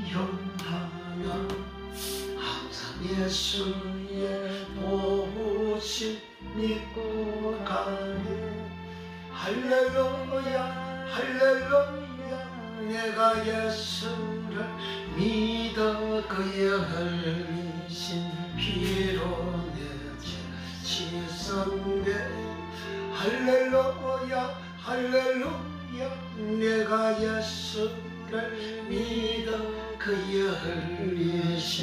기억하나 항상 예수의 도우심 믿고 가네. 할렐루야 할렐루야 내가 예수를 믿어 그의 흘리신 피로 내 죄 씻었네. 할렐루야 할렐루야 내가 예수를 믿어 그의 흘리신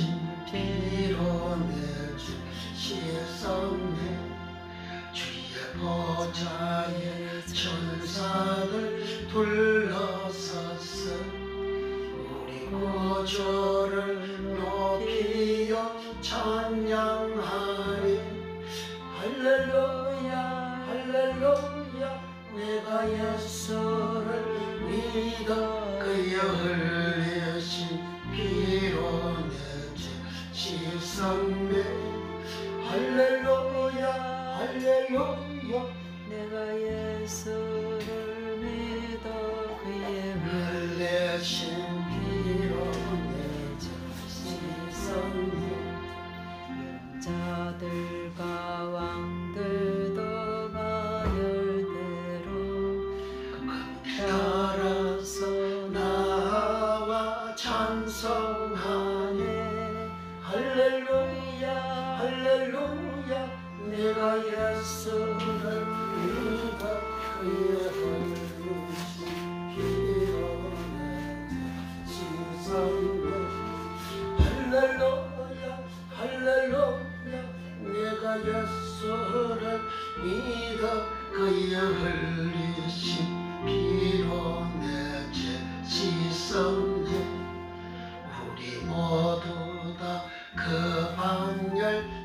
피로 내 죄 씻었네. 주의 보좌에 천사들 둘러섰어 우리 구주를 높이어 찬양하리. 할렐루야 할렐루야 내가 예수를 믿어 그의 흘리신 피로 내 죄 씻었네. 할렐루야 할렐루야 내가 예수를 믿어 그의 흘리신 피로 내 죄 씻었네. 용자들과 왕들도 가열대로 따라서 나와 찬송하네. 할렐루야 할렐루야 내가 예수를 믿어 그의 흘리신 피로 내 죄 씻었네. 할렐루야 할렐루야 내가 예수를 믿어 그의 흘리신 피로 내 죄 씻었네. 우리 모두 다 그 방열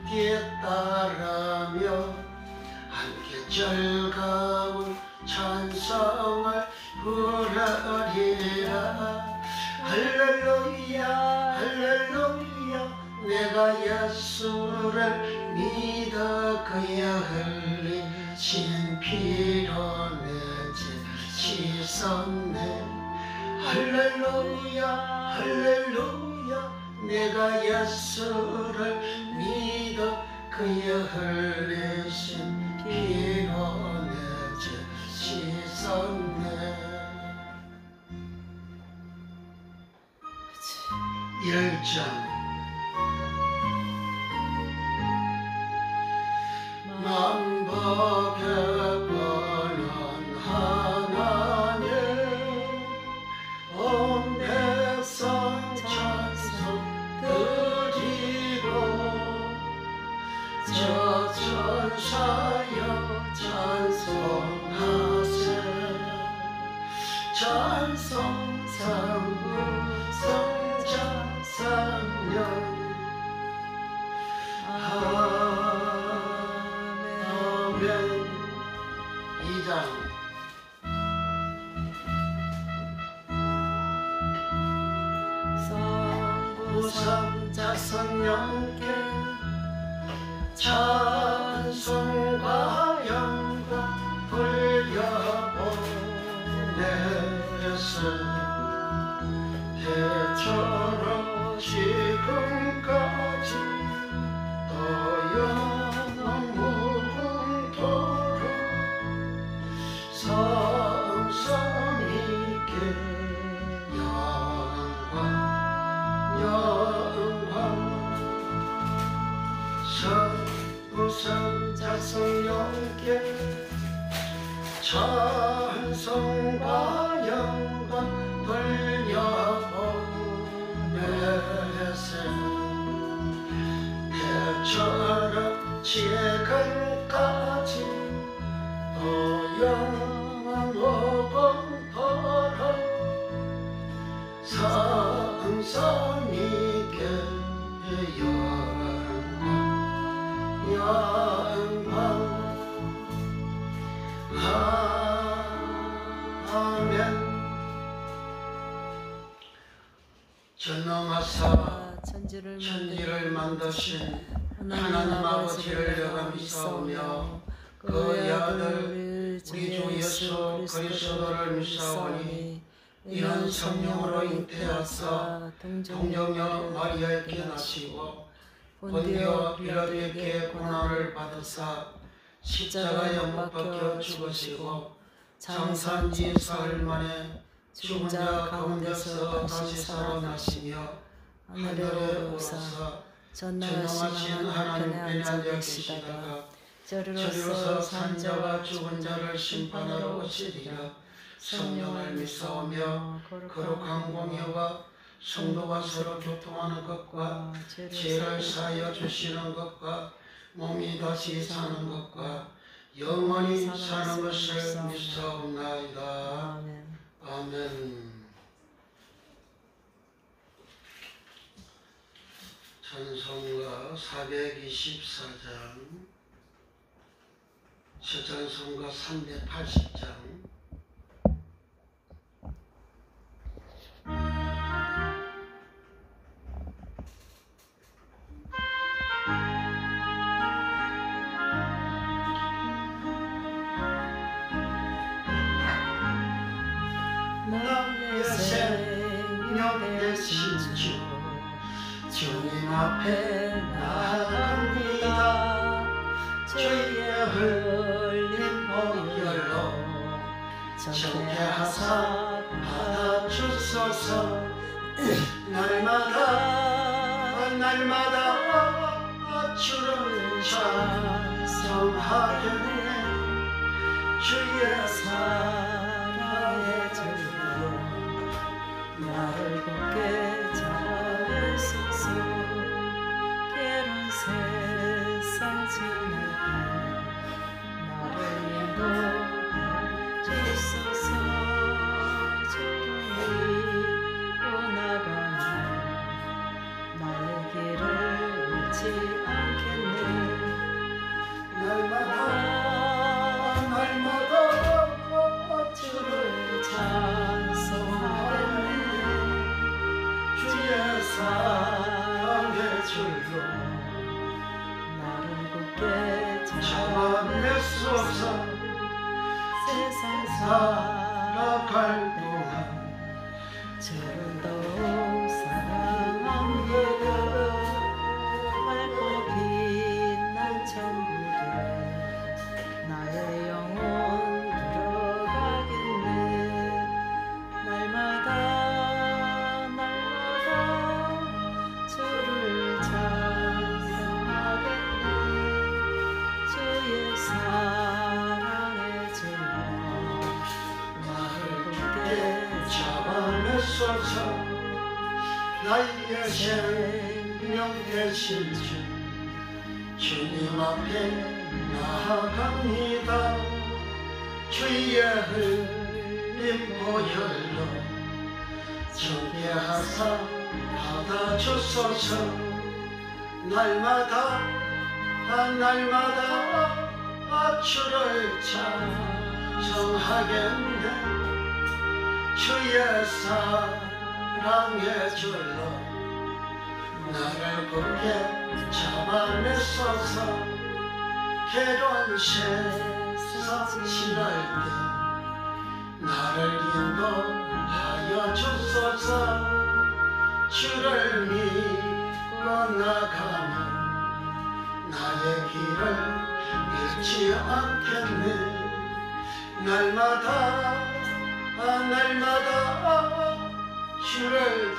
뒤따르며 함께 즐거운 찬송을 부르리라. 할렐루야 할렐루야 내가 예수를 믿어 그의 흘리신 피로 내 죄 씻었네. 할렐루야 할렐루야 내가 예수를 믿어 그의 흘리신 피로 내 죄 씻었네. 1장 만복의 권한 하나님 온 백성 찬송 드리고 저 천사여 찬송하세. 찬송 상부 성자 상년 아멘. 2장 성자 성령께 찬송과 영광 돌려보내세. 대처럼 지금까지 또 영원 무궁토록 성삼위께 영광 성부성자 성령께 찬송과 영광 돌려보내세. 대처럼 지금까지 또 영원 무궁토록 성삼위께 영광 아멘. 전능하사 천지를 만드신 하나님 아버지를 내가 믿사오며 그의 아들 우리 주 예수 그리스도를 믿사오니 이런 성령으로 잉태하사 동정녀 마리아에게 나시고 본디오 빌라도에게 고난을 받으사 십자가에 못 박혀 죽으시고 장사한 지 사흘 만에 죽은 자 가운데서 다시 살아나시며 하늘에 오르사 전능하신 하나님 편에 앉아 계시다가 저리로서 산 자와 죽은 자를 심판하러 오시리라. 성령을 믿사오며 거룩한 공예와 성도가 서로 교통하는 것과 죄를 사하여 주시는 것과 몸이 다시 사는 것과 영원히 사는 것을 믿사옵나이다. 아멘. 아멘. 찬송가 424장, 찬송가 380장. 나의 생명 되신 주 주님 앞에 나아갑니다. 주의 흘린 보혈로 정죄하사 받아주소서. 날마다 주를 찬송하겠네. 주의 사랑의 절로 나를 굳게 잡아내소서. 괴로운 세상 지날 때 나를 인도해주소서. 주를 믿고 나가는 나의 길을 잃지 않겠네. 날마다 주를 찬송하겠네. 주의 사랑의 줄로 나를 굳게 잡아내소서. 세상 살아갈 동안 주를 더욱 사랑합니다. 밝고 빛난 천국에 나의 영혼 들어가겠네. 날마다 주를 찬송하겠네. 주의 사랑의 줄로 나를 굳게 잡아내소서. 나의 생명 되신 주 주님 앞에 나아갑니다. 주의 흘린 보혈로 정죄하사 받아주소서. 날마다 주를 찬송하겠네. 주의 사랑의 줄로 나를 굳게 잡아내소서. 괴로운 세상 지날 때 나를 인도하여 주소서. 주를 믿고 나가면 나의 길을 잃지 않겠네. 날마다 주를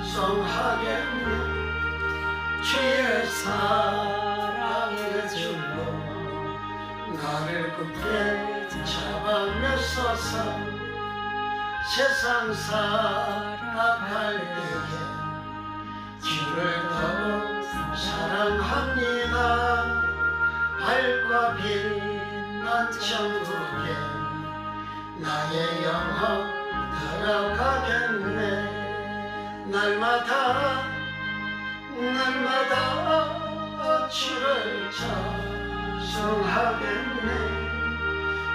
찬송하겠네. 주의 사랑의 줄로 나를 굳게 잡아내소서. 세상 살아갈 때에 주를 더욱 사랑합니다. 밝고 빛난 천국에 나의 영혼 들어가겠네. 날마다 주를 찬송하겠네.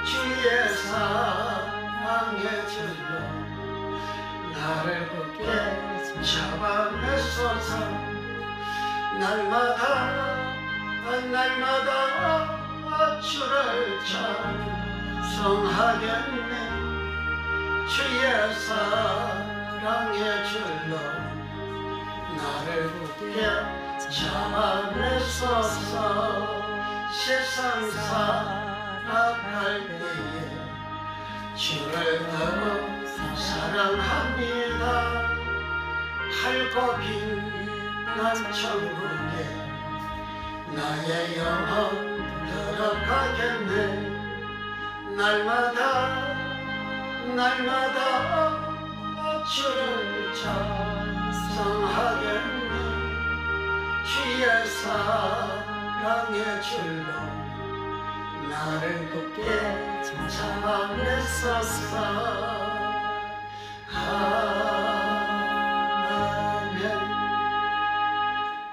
주의 사랑의 줄로 나를 굳게 잡아내소서. 날마다 주를 찬송하겠네. 주의 사랑의 줄로 나를 굳게 잡아내소서. 세상 살아갈 때에 주를 더욱 사랑합니다. 밝고 빛난 천국에 나의 영혼 들어가겠네. 날마다 주를 찬송하겠네. 주의 사랑의 줄로 나를 굳게 잡아내소서. 아멘.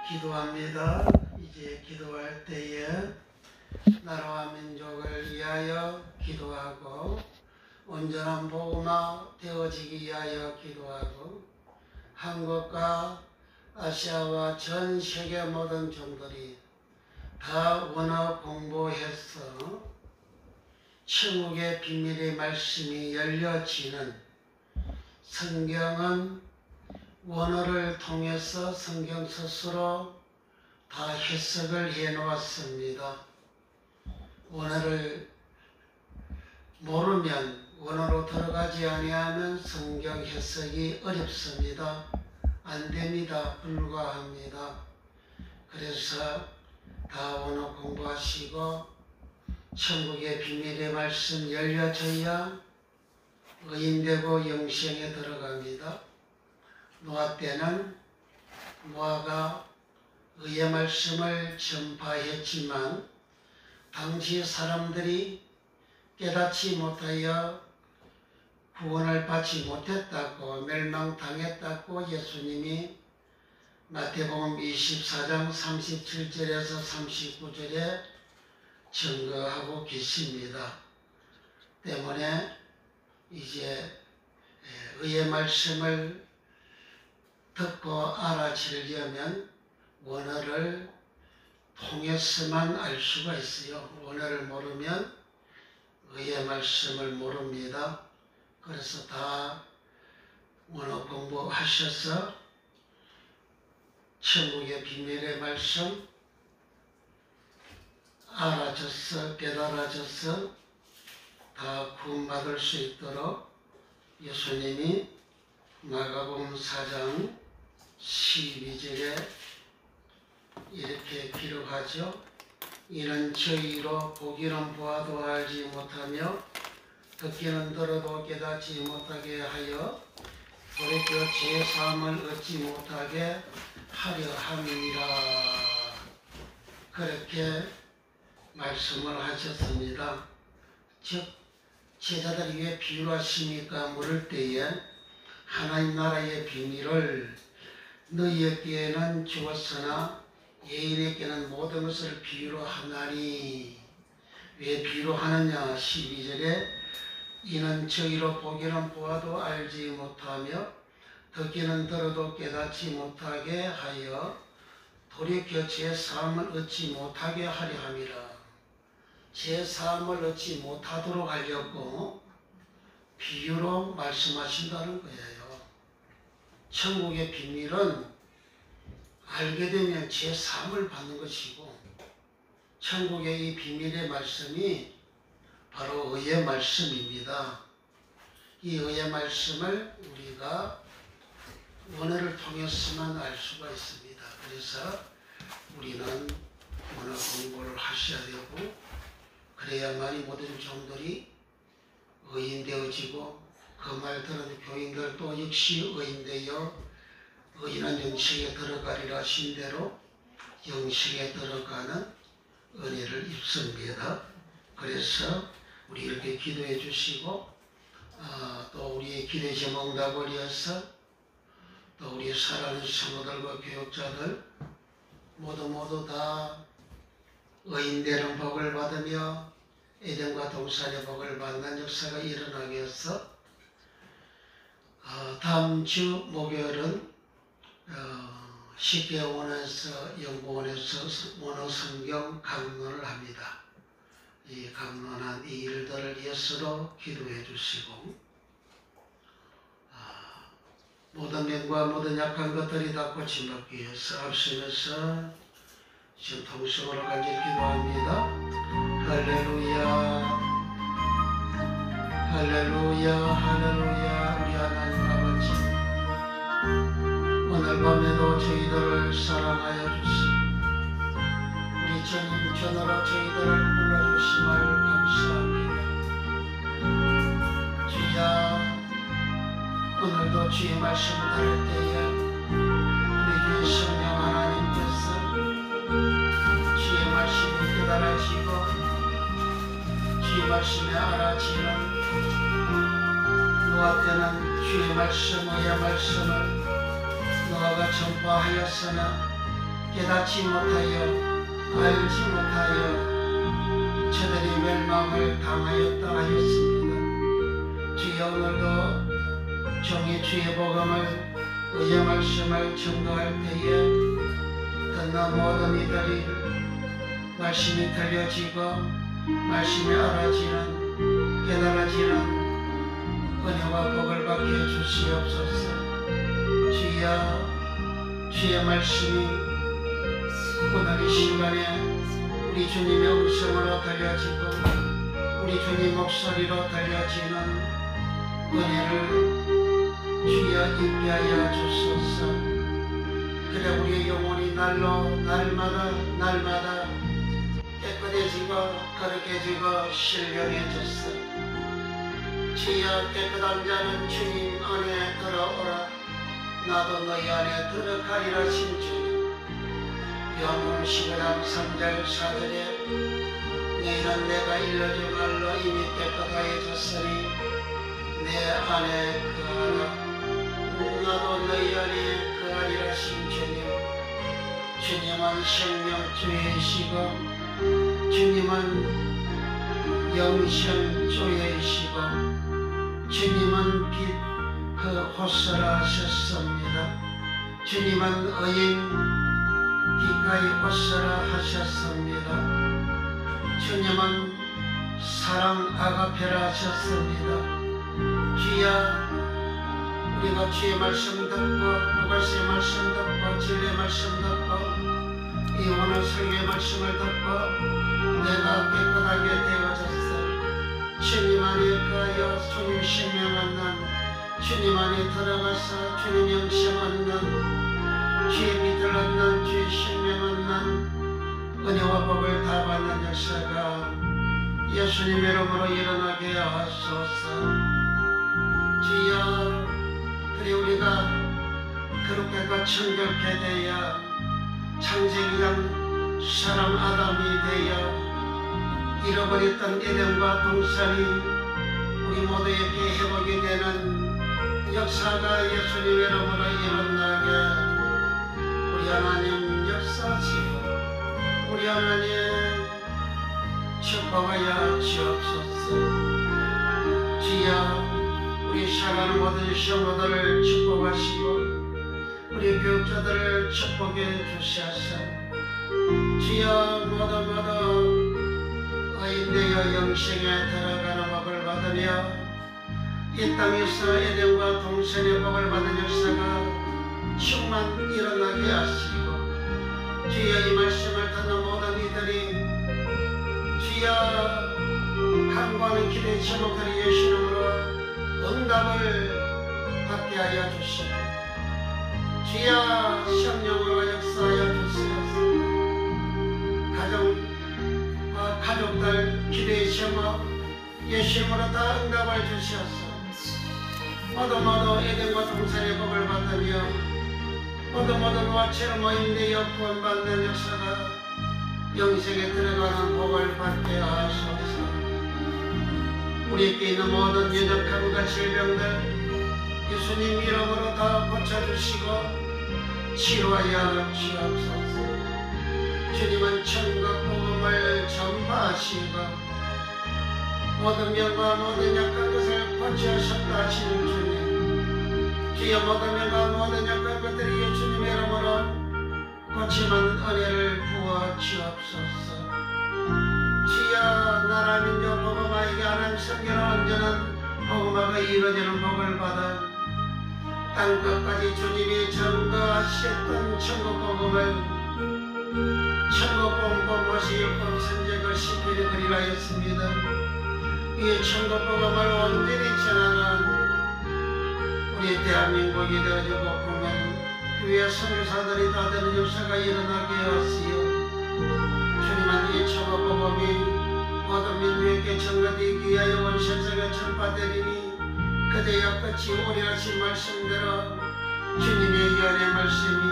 기도합니다. 이제 기도할 때에 나라와 민족을 위하여 기도하고 온전한 복음화 되어지기 위하여 기도하고 한국과 아시아와 전 세계 모든 종들이 다 원어 공부해서 천국의 비밀의 말씀이 열려지는, 성경은 원어를 통해서 성경 스스로 다 해석을 해 놓았습니다. 원어를 모르면, 원어로 들어가지 아니하면 성경 해석이 어렵습니다. 안 됩니다. 불가합니다. 그래서 다 원어 공부하시고 천국의 비밀의 말씀 열려져야 의인되고 영생에 들어갑니다. 노아 때는 노아가 의의 말씀을 전파했지만 당시 사람들이 깨닫지 못하여 구원을 받지 못했다고, 멸망당했다고 예수님이 마태복음 24장 37절에서 39절에 증거하고 계십니다. 때문에 이제 의의 말씀을 듣고 알아지려면 원어를 통해서만 알 수가 있어요. 원어를 모르면 의의 말씀을 모릅니다. 그래서 다 원어 공부하셔서 천국의 비밀의 말씀 알아져서 깨달아져서 다 구원받을 수 있도록 예수님이 마가복음 4장 12절에 이렇게 기록하죠. 이는 저희로 보기는 보아도 알지 못하며 듣기는 들어도 깨닫지 못하게 하여 돌이켜 죄사함을 얻지 못하게 하려 함이니라. 그렇게 말씀을 하셨습니다. 즉 제자들이 왜 비유를 하십니까? 물을 때에 하나님 나라의 비밀을 너희에게는 주었으나 예인에게는 모든 것을 비유로 하나니. 왜 비유로 하느냐? 12절에 이는 저희로 보기는 보아도 알지 못하며 듣기는 들어도 깨닫지 못하게 하여 돌이켜 죄사함을 얻지 못하게 하려 함이라. 죄사함을 얻지 못하도록 하려고 비유로 말씀하신다는 거예요. 천국의 비밀은 알게 되면 죄사함을 받는 것이고, 천국의 이 비밀의 말씀이 바로 의의 말씀입니다. 이 의의 말씀을 우리가 원어를 통해서만 알 수가 있습니다. 그래서 우리는 원어 공부를 하셔야 되고, 그래야만이 모든 종들이 의인되어지고, 그 말 들은 교인들도 역시 의인되어 의인은 영생에 들어가리라 하신 대로 영생에 들어가는 은혜를 입습니다. 그래서 우리 이렇게 기도해 주시고, 또 우리의 기도의 제목 응답을 위해서 또 우리 사랑하는 성도들과 교육자들 모두 다 의인되는 복을 받으며 에덴과 동산의 복을 받는 역사가 일어나게 해서 다음 주 목요일은 식대원에서 연구원에서 원어 성경 강론을 합니다. 이 강론한 이 일들을 위해서도 기도해 주시고, 모든 면과 모든 약한 것들이 다 고침받기 위해서 앞서면서 지금 통성으로 간절히 기도합니다. 할렐루야 할렐루야 할렐루야. 우리 하나님 아버지, 오늘 밤에도 저희들을 사랑하여 주시고 우리 주님 전으로 저희들을 불러주심을 감사합니다. 주여, 오늘도 주의 말씀을 들을 때에 우리 주의 성령 하나님께서 주의 말씀이 깨달아지고 주의 말씀에 알아지는 노아때는 주의 말씀의 말씀을 노아가 전파하였으나 깨닫지 못하여 알지 못하여 저들이 멸망을 당하였다 하였습니다. 주여, 오늘도 종이 주의 복음을 의의 말씀을 전도할 때에 듣는 모든 이들이 말씀이 들려지고 말씀이 알아지는 깨달아지는 은혜와 복을 받게 해주시옵소서. 주여, 주의 말씀이 오늘 이 시간에 우리 주님의 음성으로 들려지고 우리 주님 목소리로 들려지는 은혜를 주여 입게 하여 주소서. 그래 우리의 영혼이 날마다 깨끗해지고 거룩해지고 신령해졌어. 주여, 깨끗한 자는 주님 안에 들어오라. 나도 너희 안에 들어가리라. 신주님, 요한복음 15장 3절 4절에 너희는 내가 일러준 말로 이미 깨끗하여졌으니 내 안에 거하라. 나도 너희 안에 거하리라. 신주님, 주님은 생명주이시고 주님은 영생주이시고 주님은 빛 그 호소라 하셨습니다. 주님은 의인 빛가이 호소라 하셨습니다. 주님은 사랑 아가페라 하셨습니다. 주여, 우리가 주의 말씀 듣고 루가스의 말씀 듣고 진리의 말씀 듣고 이 오늘 설교의 말씀을 듣고 내가 깨끗하게 되어졌어. 주님 안에 거하여 주님 생명 얻는, 주님 안에 들어가서 주님 영생 얻는, 주의 빛을 얻는, 주의 생명 얻는 은혜와 복을 다 받는 역사가 예수님 이름으로 일어나게 하소서. 주여, 그래 우리가 그렇게 청결케 되어 창세기장 사람 아담이 되어 잃어버렸던 에덴과 동산이 우리 모두에게 회복이 되는 역사가 예수님 이름으로 일어나게 우리 하나님 역사하시고 우리 하나님 축복하여 주옵소서. 주여, 우리 살아가는 모든 성도들을 축복하시고 우리 교육자들을 축복해 주시옵소서. 주여, 모두 의인되어 영생에 들어가는 복을 받으며 이 땅에서 에덴과 동산의 복을 받은 역사가 충만 일어나게 하시고 주여, 이 말씀을 듣는 모든 이들이 주여 간구하는 기도의 제목들이 예수 이름으로 응답을 받게 하여 주시고 주여, 성령으로 역사하여 주시옵소서. 가족들 기도의 제목 예수 이름으로 다 응답을 주시옵소서. 모두 에덴과 동산의 복을 받으며 모두 노아처럼 모임되어 구원받는 역사가 영생에 들어가는 복을 받게 하소서. 우리에게 있는 모든 연약함과 질병들 예수님 이름으로 다 고쳐주시고 치료하여 주옵소서. 주님은 천국 복음을 전파하시고 모든 병과 모든 약한 것을 고치셨다 하시는 주님, 주여, 모든 병과 모든 약한 것들이 예수님 이름으로 고침한 은혜를 부어 주옵소서. 주여, 나라 민족 복음화에게 하나님 성결한 온전한 복음화가 이루어지는 복을 받아 땅끝까지 주님이 전거하셨던 천국복음을 천국복음 것이 율법 선지자 시편에 그리하였습니다. 이 천국복음을 온전히 전하는 우리 대한민국이 되어지고 보면 교회 선교사들이 다 되는 역사가 일어나게 하시오. 주님은 이 천국복음이 모든 민족에게 전가되기 위하여 온 세상에 전파되리니 그대여 끝이 오래하신 말씀대로 주님의 연의 말씀이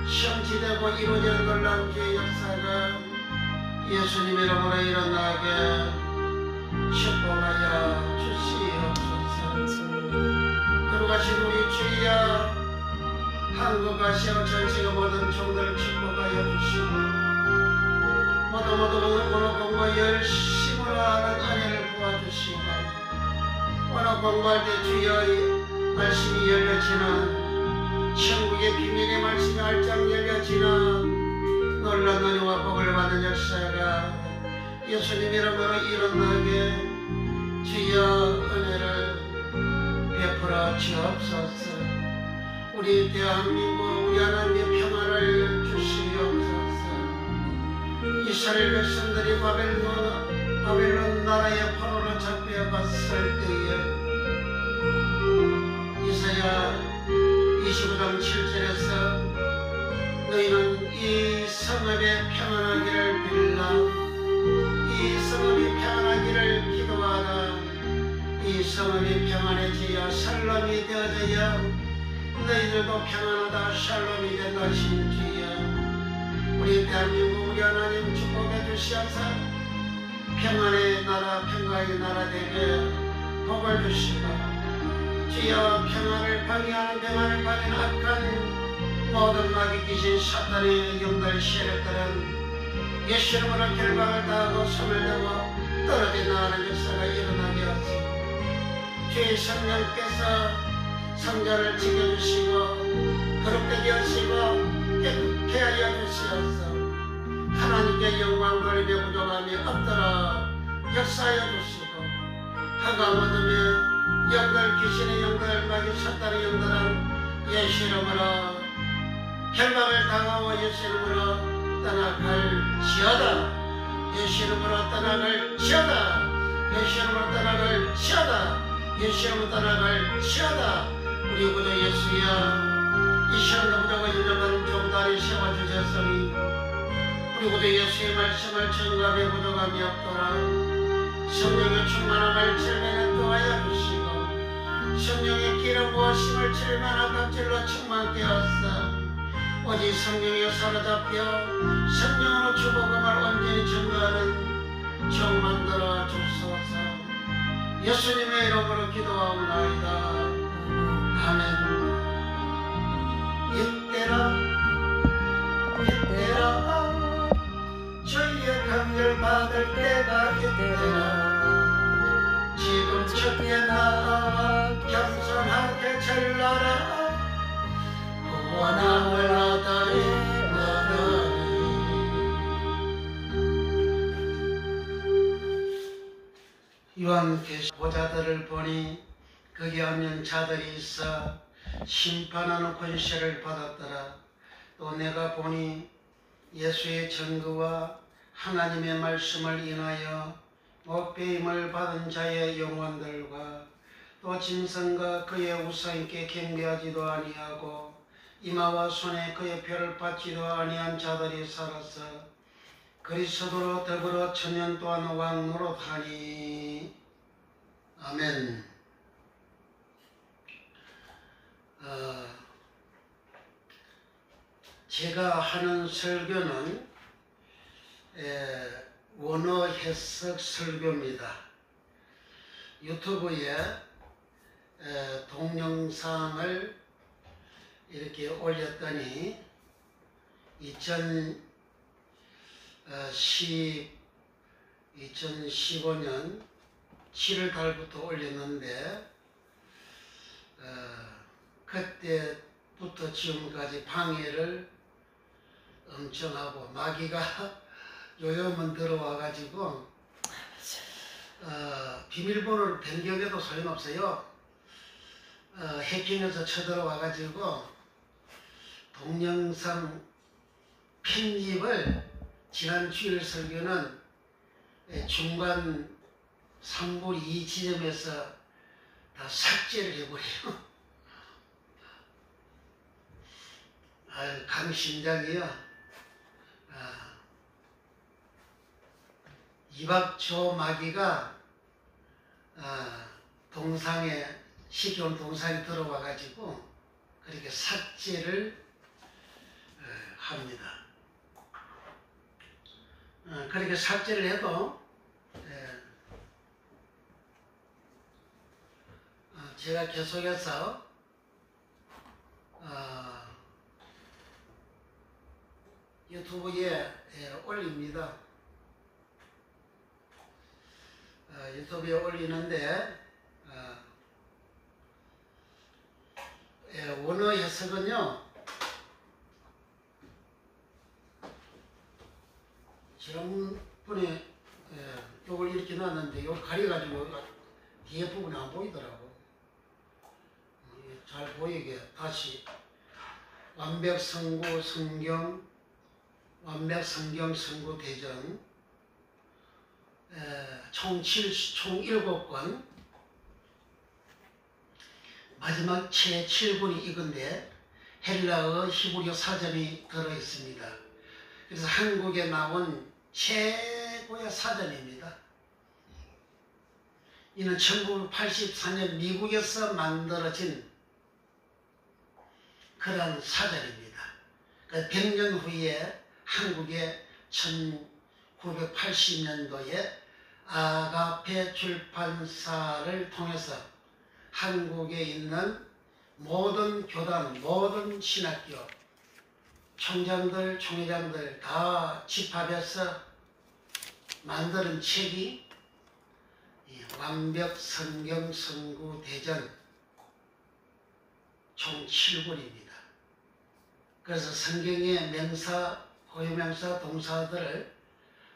성취되고 이루어지는 놀라운 주의 역사가 예수님 이름으로 일어나게 축복하여 주시옵소서. 거룩하신 우리 주여, 한국 아시아 전체의 모든 종들을 축복하여 주시고 모두 언어 공부 열심으로 하는 은혜를 부어주시고 언어 공부할 때 주여 말씀이 열려지는 천국의 비밀의 말씀이 알짱 열려지는 놀라운 은혜와 복을 받는 역사가 예수님 이름으로 일어나게 주여 은혜를 베풀어 주옵소서. 우리 대한민국 우리 하나님의 평안을 주시옵소서. 이스라엘 백성들이 바벨론 나라의 포로로 잡혀갔을 때에 이사야 29장 7절에서 너희는 이 성읍에 평안하기를 빌라, 이 성읍이 평안하기를 기도하라. 이 성읍이 평안해져야 샬롬이 되어져야 너희들도 평안하다 샬롬이 된다 하신 주여, 우리 대한민국 우리 하나님 축복해 주시옵소서. 평안의 나라 평강의 나라 되게 복을 주시고 주여 평안을 방해하는 평안을 가진 악한 모든 마귀 귀신 사탄의 영들 세력들은 예수 이름으로 결박을 당하고 소멸되고 떨어져 나가는 역사가 일어나게 하시고 주의 성령께서 성전을 지켜주시고 거룩되게 하시고 깨끗게 하여 주시옵소서. 하나님께 영광 돌리며 부족함이 없도록 역사하여 주시고 허감 어둠의 영들 귀신의 영들 마귀 사탄의 영들은 예수 이름으로 결박을 당하고 예수 이름으로 떠나갈지어다. 예수 이름으로 떠나갈지어다. 예수 이름으로 떠나갈지어다. 예수 이름으로 떠나갈지어다. 우리 구주 예수여, 이 시간도 부족과 인정하는 종다리 세워주셨으니 우리 구주 예수의 말씀을 전감에 부족함이 없도록 성령의 충만함을 절면에 또하여 주시고 성령의 기름 부으심을 절면한 각질로 충만케 하사 오직 성령에 사로잡혀 성령으로 주복음을 온전히 전가하는 종 만들어 주소서. 예수님의 이름으로 기도하옵나이다. 아멘. 이때라 주의 강렬 받을 때가 이때라. 지금 주께 나와 겸손하게 절라라. 구원함을 얻으리. 요한계시록 보좌들을 보니 거기 앉은 자들이 있어 심판하는 권세를 받았더라. 또 내가 보니 예수의 증거와 하나님의 말씀을 인하여 못배임을 받은 자의 영혼들과 또 짐승과 그의 우상께 경배하지도 아니하고 이마와 손에 그의 표를 받지도 아니한 자들이 살아서 그리스도로 더불어 천년 동안 왕 노릇하니. 아멘. 제가 하는 설교는 원어 해석 설교입니다. 유튜브에 동영상을 이렇게 올렸더니 2015년 7월 달부터 올렸는데 그때부터 지금까지 방해를 엄청 하고 마귀가 요염은 들어와 가지고 비밀번호를 변경해도 소용없어요. 해킹해서 쳐들어와가지고 동영상 편집을 지난 주일 설교는 중간 3분 2 지점에서 다 삭제를 해버려요. 강심장이요. 이박조 마귀가 동상에 시켜온 동상에 들어와가지고 그렇게 삭제를 합니다. 그렇게 삭제를 해도 제가 계속해서 유튜브에 올립니다. 유튜브에 올리는데 원어 해석은요, 지난번에 요걸 이렇게 놨는데 요걸 가려가지고 뒤에 부분이 안 보이더라고. 잘 보이게 다시 완벽성구 성경, 완벽성경 성구 대전 총 7권, 마지막 채 7권이 이건데 헬라어 히브리어 사전이 들어있습니다. 그래서 한국에 나온 최고의 사전입니다. 이는 1984년 미국에서 만들어진 그런 사전입니다. 100년 후에 한국의 1980년도에 아가페 출판사를 통해서 한국에 있는 모든 교단, 모든 신학교 총장들, 총회장들 다 집합해서 만드는 책이 완벽 성경 성구 대전 총 7권입니다. 그래서 성경의 명사, 고유명사, 동사들을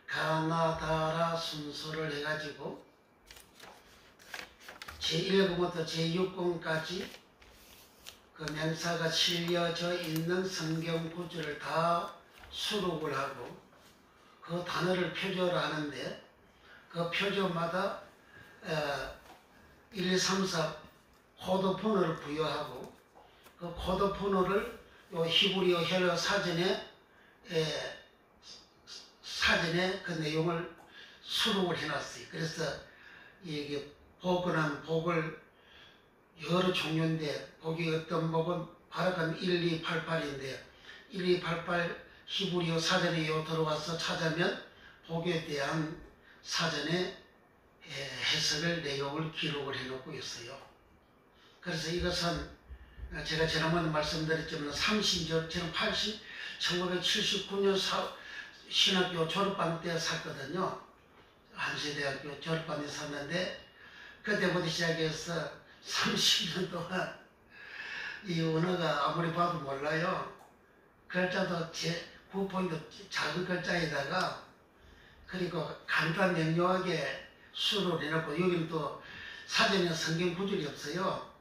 가나다라 순서를 해가지고 제1권부터 제6권까지 그 명사가 실려져 있는 성경 구절을 다 수록을 하고 그 단어를 표절을 하는데 그 표절마다 1, 2, 3, 4 코드번호를 부여하고 그 코드번호를 요 히브리어 헬라 사전에 그 내용을 수록을 해놨어요. 그래서 이게 복은 복을 여러 종류인데 복이 어떤 복은 바라간 1288인데 1288 히브리어 사전에 들어와서 찾으면 복에 대한 사전에 해석을 내용을 기록을 해놓고 있어요. 그래서 이것은 제가 지난번에 말씀드렸지만 30년, 저는 1979년 신학교 졸업반 때 샀거든요. 한세대학교 졸업반에 샀는데 그때부터 시작해서 30년 동안 이 언어가 아무리 봐도 몰라요. 글자도 제 9포인트 작은 글자에다가 그리고 간단 명료하게 수를 해놓고 여기는 또 사전에 성경 구절이 없어요.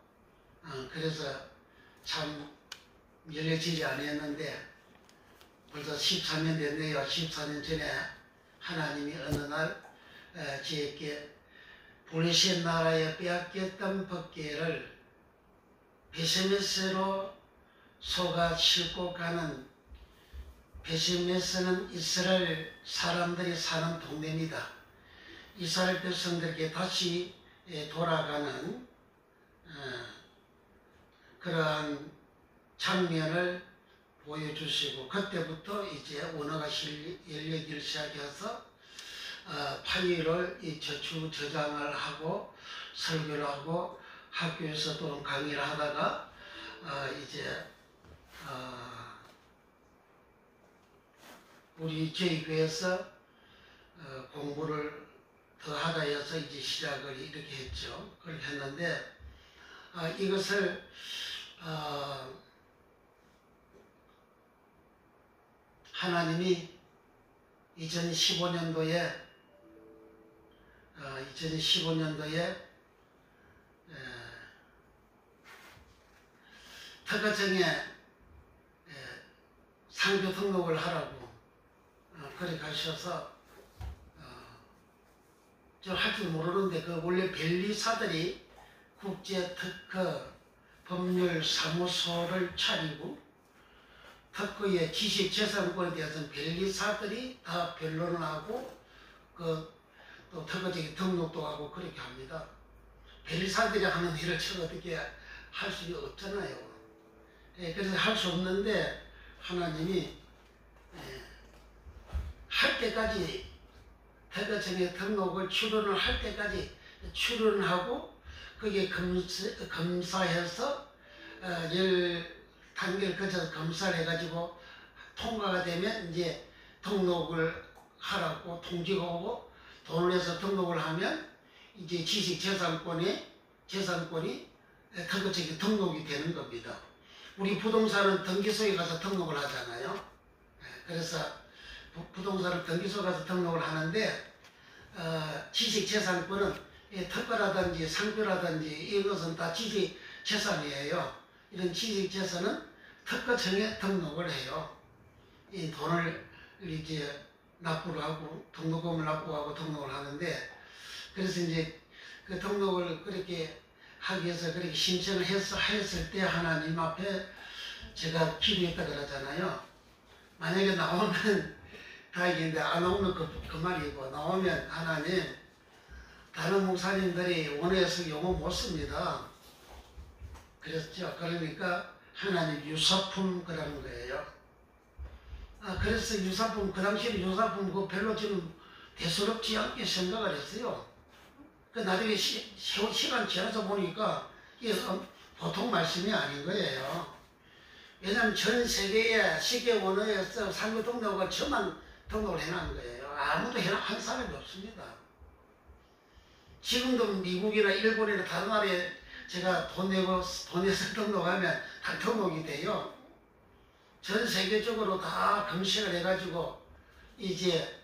그래서 참 열려지지 않았는데 벌써 13년 됐네요. 14년 전에 하나님이 어느 날 저에게 블레셋 나라에 빼앗겼던 법궤를 베세메스로 소가 싣고 가는, 베세메스는 이스라엘 사람들이 사는 동네입니다. 이스라엘 백성들에게 다시 돌아가는 그러한 장면을 보여주시고 그때부터 이제 언어가 열리기 시작해서 파일을 저장을 하고 설교를 하고 학교에서 또 강의를 하다가 이제 저희 교회에서 공부를 더 하다 해서 이제 시작을 이렇게 했죠. 그렇게 했는데 이것을 하나님이 2015년도에 특허청에 상표 등록을 하라고 그렇게 하셔서 저 할 줄 모르는데 그 원래 변리사들이 국제특허 법률사무소를 차리고 특허의 지식재산권에 대해서는 변리사들이 다 변론을 하고 또 특허적인 등록도 하고 그렇게 합니다. 변리사들이 하는 일을 제가 어떻게 할 수 없잖아요. 그래서 할 수 없는데 하나님이 할 때까지 특허청에 등록을 출원을 할 때까지 출원하고 그게 검사해서 10단계를 거쳐서 검사를 해가지고 통과가 되면 이제 등록을 하라고 통지가 오고 돈을 내서 등록을 하면 이제 지식재산권이 특허청에 등록이 되는 겁니다. 우리 부동산은 등기소에 가서 등록을 하잖아요. 그래서 부동산을 등기소에 가서 등록을 하는데 지식재산권은 특허라든지 상표라든지 이런 것은 다 지식재산이에요. 이런 지식재산은 특허청에 등록을 해요. 이 돈을 이제 납부를 하고 등록금을 납부하고 등록을 하는데 그래서 이제 그 등록을 그렇게 하기 위해서 그렇게 신청을 했을 때 하나님 앞에 제가 기도했다 그러잖아요. 만약에 나오면 다행인데 안 나오면 그 말이고 나오면 하나님 다른 목사님들이 원해서 용어 못 씁니다. 그랬죠. 그러니까 하나님 유사품 그러는 거예요. 그래서 유사품 그 당시에 유사품 그 별로 좀 대수롭지 않게 생각을 했어요. 그 나중에 시간 지나서 보니까 이게 보통 말씀이 아닌 거예요. 왜냐하면 전 세계에 시계 원어에서 상표 등록을 저만 등록을 해놓은 거예요. 아무도 한 사람이 없습니다. 지금도 미국이나 일본이나 다른 나라에 제가 돈 내서 등록하면 다 등록이 돼요. 전 세계적으로 다 검색을 해가지고 이제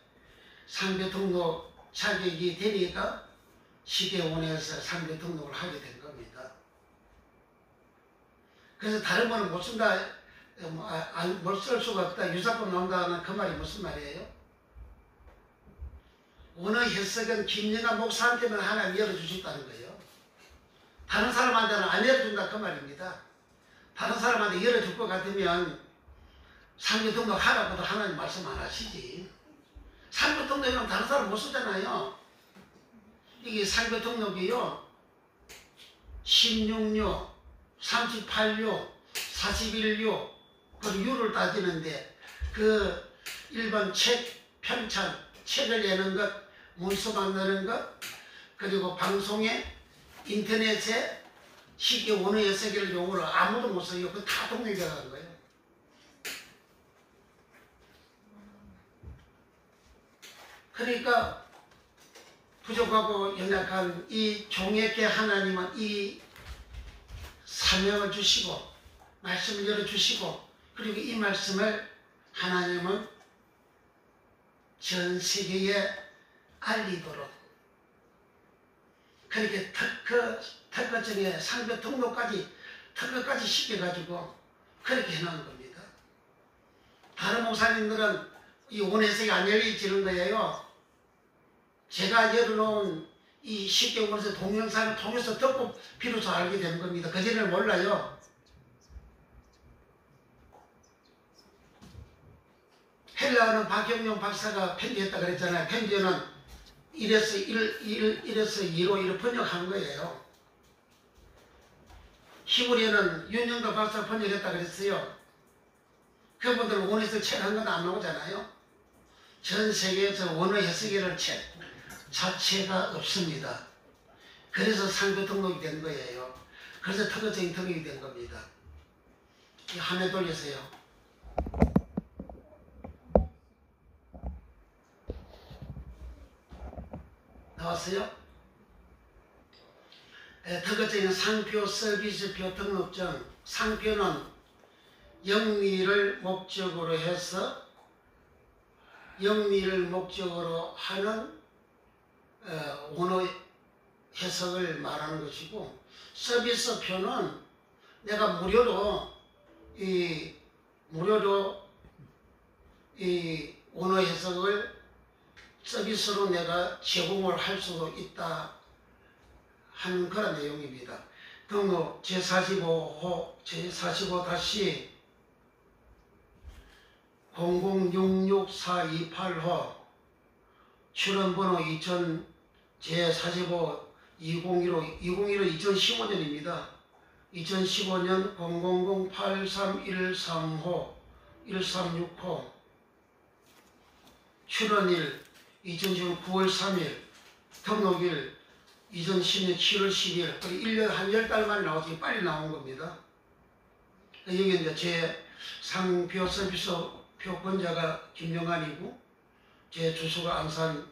상표 등록 자격이 되니까 시계원에서 상표 등록을 하게 된 겁니다. 그래서 다른 거는 못 쓴다, 못 쓸 수가 없다, 유사품 나온다는 그 말이 무슨 말이에요? 원어 해석은 김영하 목사한테만 하나님 열어주셨다는 거예요. 다른 사람한테는 안 열어준다 그 말입니다. 다른 사람한테 열어줄 것 같으면 상표 등록하라고도 하나님 말씀 안 하시지. 상표 등록이면 다른 사람 못 쓰잖아요. 이게 상표 등록이요 16료, 38료, 41료 그 료를 따지는데 그 일반 책, 편찬, 책을 내는 것, 문서 만드는 것, 그리고 방송에 인터넷에 시계 원어 해석을 용어로 아무도 못 써요. 그거 다 등록이 들어간 거예요. 그러니까 부족하고 연약한 이 종에게 하나님은 이 사명을 주시고 말씀을 열어주시고 그리고 이 말씀을 하나님은 전 세계에 알리도록 그렇게 특허청에 상표 등록까지 특허까지 시켜가지고 그렇게 해놓은 겁니다. 다른 목사님들은 이 원해석이 안 열리지는 거예요. 제가 열어놓은 이 시계원에서 동영상을 통해서 듣고 비로소 알게 되는 겁니다. 그전에는 몰라요. 헬라어는 박경용 박사가 편지했다 그랬잖아요. 편지는 1에서 2로 이렇게 번역한 거예요. 히브리어는 윤영도 박사가 번역했다 그랬어요. 그분들은 원해석 책 한 건 안 나오잖아요. 전 세계에서 원어 해석이라는 책 자체가 없습니다. 그래서 상표 등록이 된 거예요. 그래서 특허적인 등록이 된 겁니다. 이 화면 돌리세요. 나왔어요? 특허적인 상표, 서비스표, 등록증. 상표는 영리를 목적으로 해서 영리를 목적으로 하는 원어 해석을 말하는 것이고 서비스표는 내가 무료로 이 무료로 이 원어 해석을 서비스로 내가 제공을 할 수도 있다 하는 그런 내용입니다. 등록 제45호 제45-00664228호 출원번호 2000 제45 2015 2015는 2015년입니다. 2015년 000-83135 1365 출원일 2010년 9월 3일 등록일 2010년 7월 10일 1년 한 10달 만에 나오지 빨리 나온 겁니다. 여기 이제 제 상표 서비스 표권자가 김영환이고 제 주소가 안산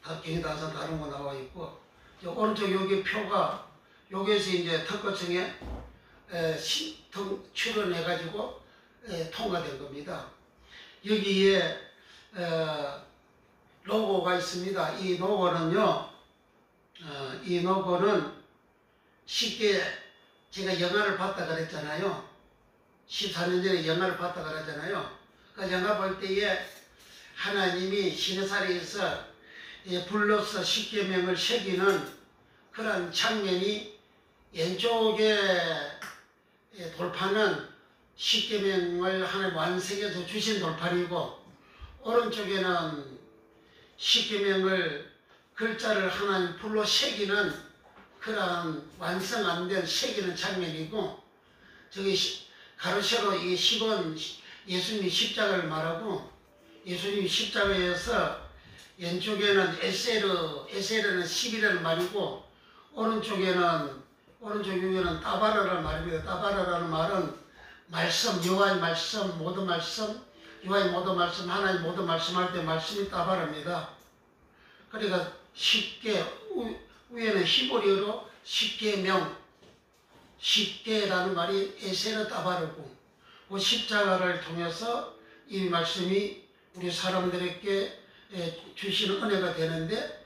경기도 안산 다른 거 나와 있고 오른쪽 여기 표가 여기에서 이제 특허청에 출원해 가지고 통과된 겁니다. 여기에 로고가 있습니다. 이 로고는요, 이 로고는 쉽게 제가 영화를 봤다 그랬잖아요. 14년 전에 영화를 봤다 그랬잖아요. 그 영화 볼 때에 하나님이 시내살에서 불로서 십계명을 새기는 그런 장면이 왼쪽에 돌판은 십계명을 하나님 완성해서 주신 돌판이고 오른쪽에는 십계명을 글자를 하나님 불로 새기는 그런 완성 안 된 새기는 장면이고 저기 가로세로 이 10은 예수님이 십자가를 말하고 예수님이 십자가에서 왼쪽에는 에세르는 10이라는 말이고 오른쪽에는 따바라라는 말입니다. 따바라라는 말은 말씀, 여호와의 말씀, 모든 말씀, 여호와의 모든 말씀, 하나님 모든 말씀할 때 말씀이 따바랍니다. 그러니까 쉽게 위에는 히브리어로 십계명, 십계라는 말이 에세르 따바르고 그 십자가를 통해서 이 말씀이 우리 사람들에게 주시는 은혜가 되는데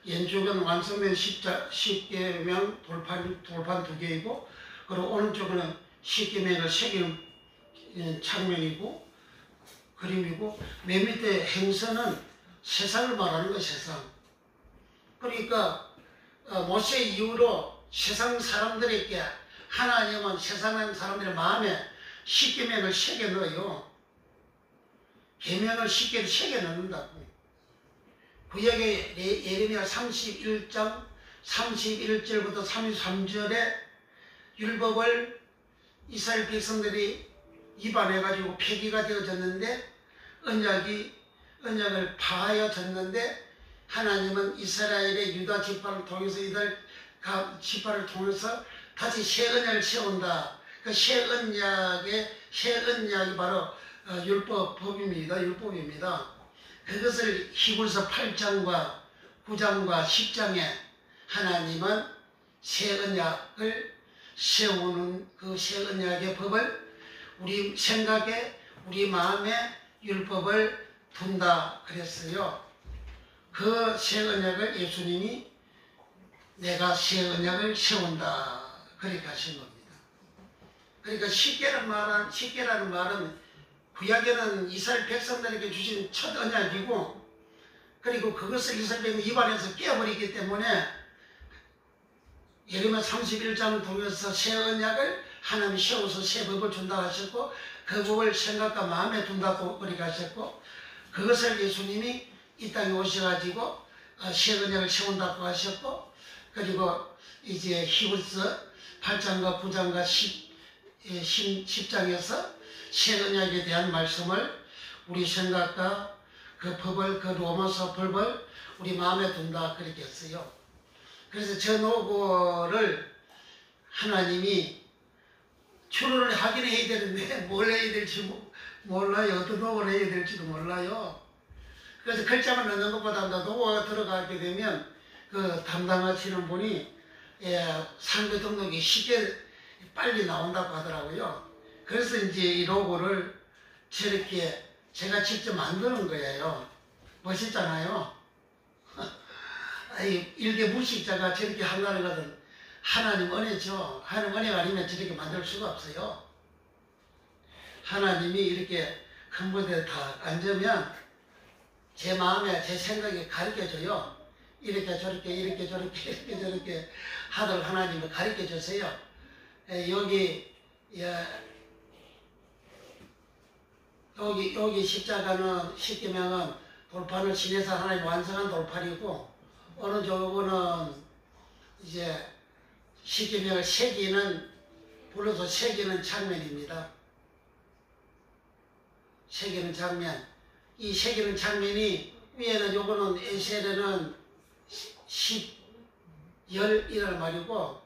왼쪽은 완성된 십계명 돌판 2개이고 그리고 오른쪽은 십계명을 새기는 창명이고 그림이고 맨 밑에 행선은 세상을 말하는 거예요. 세상. 그러니까 모세 이후로 세상 사람들에게 하나님은 세상 사람들의 마음에 십계명을 새겨 넣어요. 계명을 십계를 새겨 넣는다고. 구약의 예레미야 31장 31절부터 33절에 율법을 이스라엘 백성들이 위반해가지고 폐기가 되어졌는데 언약을 파하여졌는데 하나님은 이스라엘의 유다 지파를 통해서 이들 지파를 통해서 다시 새 언약을 세운다. 그 새 언약이 바로 율법입니다. 그것을 히브리서 8장과 9장과 10장에 하나님은 새 언약을 세우는 그 새 언약의 법을 우리 생각에 우리 마음에 율법을 둔다 그랬어요. 그 새 언약을 예수님이 내가 새 언약을 세운다 그렇게 하신 겁니다. 그러니까 십계라는 말은 구약에는 이스라엘 백성들에게 주신 첫 언약이고 그리고 그것을 이스라엘 백성이 위반해서 깨어버리기 때문에 예레미야 31장을 통해서 새 언약을 하나님이 세워서 새 법을 준다고 하셨고 그 법을 생각과 마음에 둔다고 그렇게 하셨고 그것을 예수님이 이 땅에 오셔가지고 새 언약을 세운다고 하셨고 그리고 이제 히브리서 8장과 9장과 10장에서 새 언약에 대한 말씀을 우리 생각과 그 법을 그 로마서 법을 우리 마음에 둔다 그렇게 했어요. 그래서 저 노고를 하나님이 출원을 하긴 해야 되는데 뭘 해야 될지 몰라요. 어떤 노고를 해야 될지도 몰라요. 그래서 글자만 넣는 것보다 노고가 들어가게 되면 그 담당하시는 분이 상표 등록이 쉽게 빨리 나온다고 하더라고요. 그래서 이제 이 로고를 저렇게 제가 직접 만드는 거예요. 멋있잖아요. 일개 무식자가 저렇게 한다는 것은 하나님 은혜죠. 하나님 은혜가 아니면 저렇게 만들 수가 없어요. 하나님이 이렇게 큰 곳에 다 앉으면 제 마음에 제 생각이 가르쳐줘요. 이렇게 저렇게 이렇게 저렇게 이렇게 저렇게 하도록 하나님이 가르쳐주세요. 여기 십자가는 십계명은 돌판을 지내서 하나님 완성한 돌판이고, 어느 쪽은 이제 십계명을 새기는, 불러서 새기는 장면입니다. 새기는 장면. 이 새기는 장면이 위에는 요거는 에셀에는 10열이라는 말이고,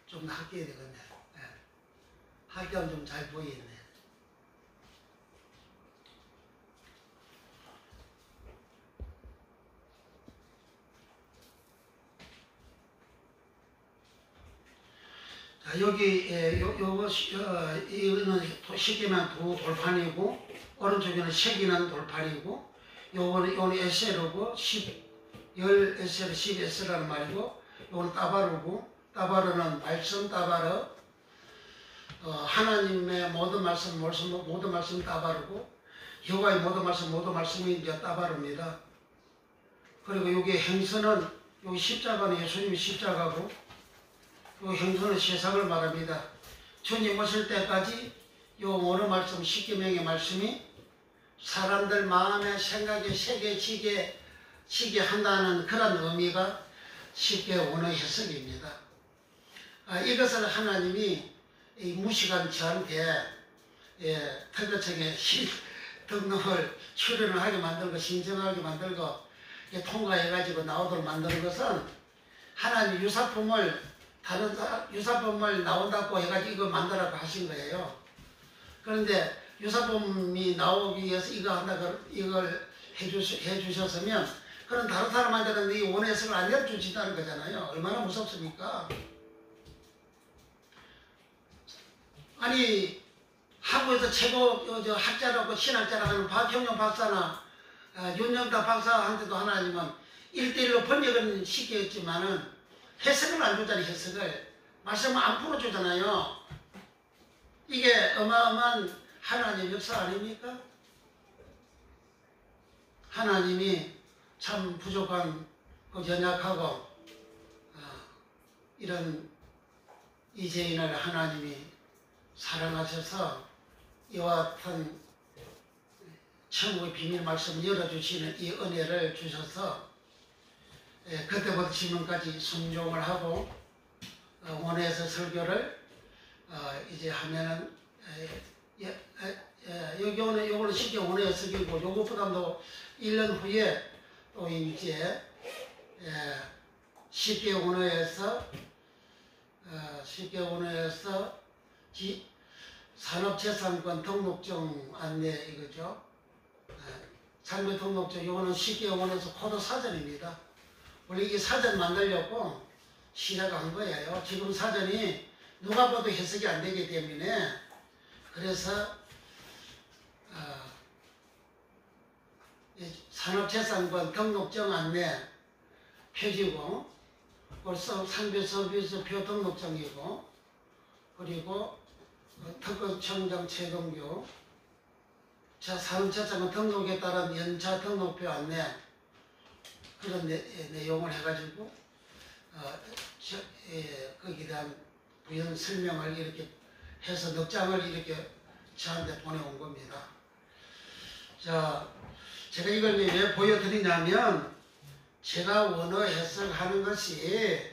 좀 할게야 되겠네. 할겸 좀 잘 보이네. 자, 여기 이거는 십계명 두 돌판이고, 오른쪽에는 새기는 돌판이고, 요거는 에셀이고 10열 에셀, 10 에셀이라는 말이고, 요거는 따바르고, 따바르는 말씀 따바르, 하나님의 모든 말씀 따바르고, 여호와의 모든 말씀이 이제 따바르입니다. 그리고 여기 행선은, 여기 십자가는 예수님이 십자가고, 요 행선은 세상을 말합니다. 주님 오실 때까지 요 모든 말씀, 십계명의 말씀이 사람들 마음에 생각에 새겨지게 한다는 그런 의미가 쉽게 오는 해석입니다. 이것을 하나님이 무식한 저한테 특별청에 등록을 출연을 하게 만들고 신청하게 만들고 통과해가지고 나오도록 만드는 것은 하나님 다른 유사품을 나온다고 해가지고 이거 만들라고 하신 거예요. 그런데 유사품이 나오기 위해서 이걸 해주셨으면, 그런 다른 사람한테는 이 원해석을 안 해주신다는 거잖아요. 얼마나 무섭습니까? 아니, 한국에서 최고 학자라고 신학자라고 하는 박형용 박사나 윤영다 박사한테도 하나님은 1대1로 번역은 시켰지만은 해석을 안 주잖아요. 해석을. 말씀을 안 풀어주잖아요. 이게 어마어마한 하나님 역사 아닙니까? 하나님이 참 부족한, 연약하고 이런 이재인을 하나님이 사랑하셔서 이와 같은 천국의 비밀 말씀을 열어주시는 이 은혜를 주셔서 그때부터 지금까지 순종을 하고 원회에서 설교를 이제 하면은 요거는 쉽게 원회에서 설교고, 요것보다도 1년 후에 또 이제 쉽게 원회에서 산업재산권 등록증 안내 이거죠. 상표 등록증, 요거는 쉽게 원해서 코드 사전입니다. 원래 이게 사전 만들려고 시작한 거예요. 지금 사전이 누가 봐도 해석이 안 되기 때문에, 그래서 산업재산권 등록증 안내 표지고, 벌써 상표 서비스표 등록증이고, 그리고 특허청장 최동규, 산업재산권 등록에 따른 연차 등록표 안내, 그런 내용을 해가지고 거기에 대한 부연 설명을 이렇게 해서 넉 장을 이렇게 저한테 보내온 겁니다. 자, 제가 이걸 왜 보여드리냐면, 제가 원어 해석하는 것이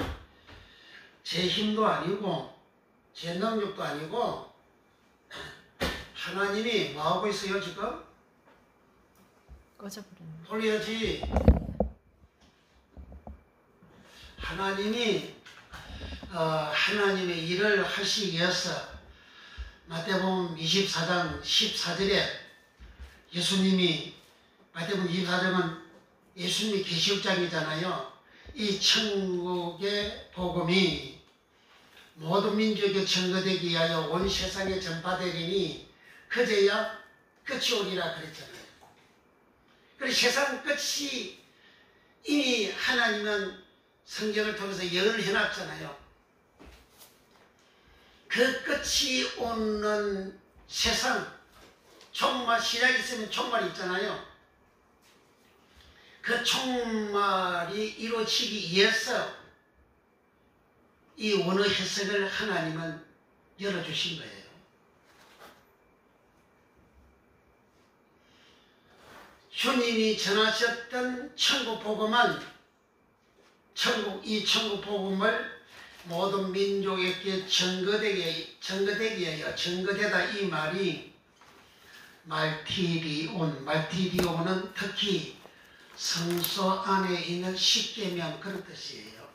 제 힘도 아니고 제 능력도 아니고, 하나님이 뭐하고 있어요 지금? 꺼져버렸네. 돌려야지. 하나님이 하나님의 일을 하시기 위해서 마태복음 24장 14절에 예수님이, 마태복음 24장은 예수님이 계시록장이잖아요. 이 천국의 복음이 모든 민족에 증거되기 위하여 온 세상에 전파되리니 그제야 끝이 오리라 그랬잖아요. 그래서 세상 끝이 이미 하나님은 성경을 통해서 예언을 해놨잖아요. 그 끝이 오는 세상, 종말, 시작이 있으면 종말이 있잖아요. 그 종말이 이루어지기 위해서 이 원어 해석을 하나님은 열어주신 거예요. 주님이 전하셨던 천국 복음은 이 천국 복음을 모든 민족에게 증거되기 위하여 증거되다 이 말이 말티리온은 특히 성소 안에 있는 십계명 그런 뜻이에요.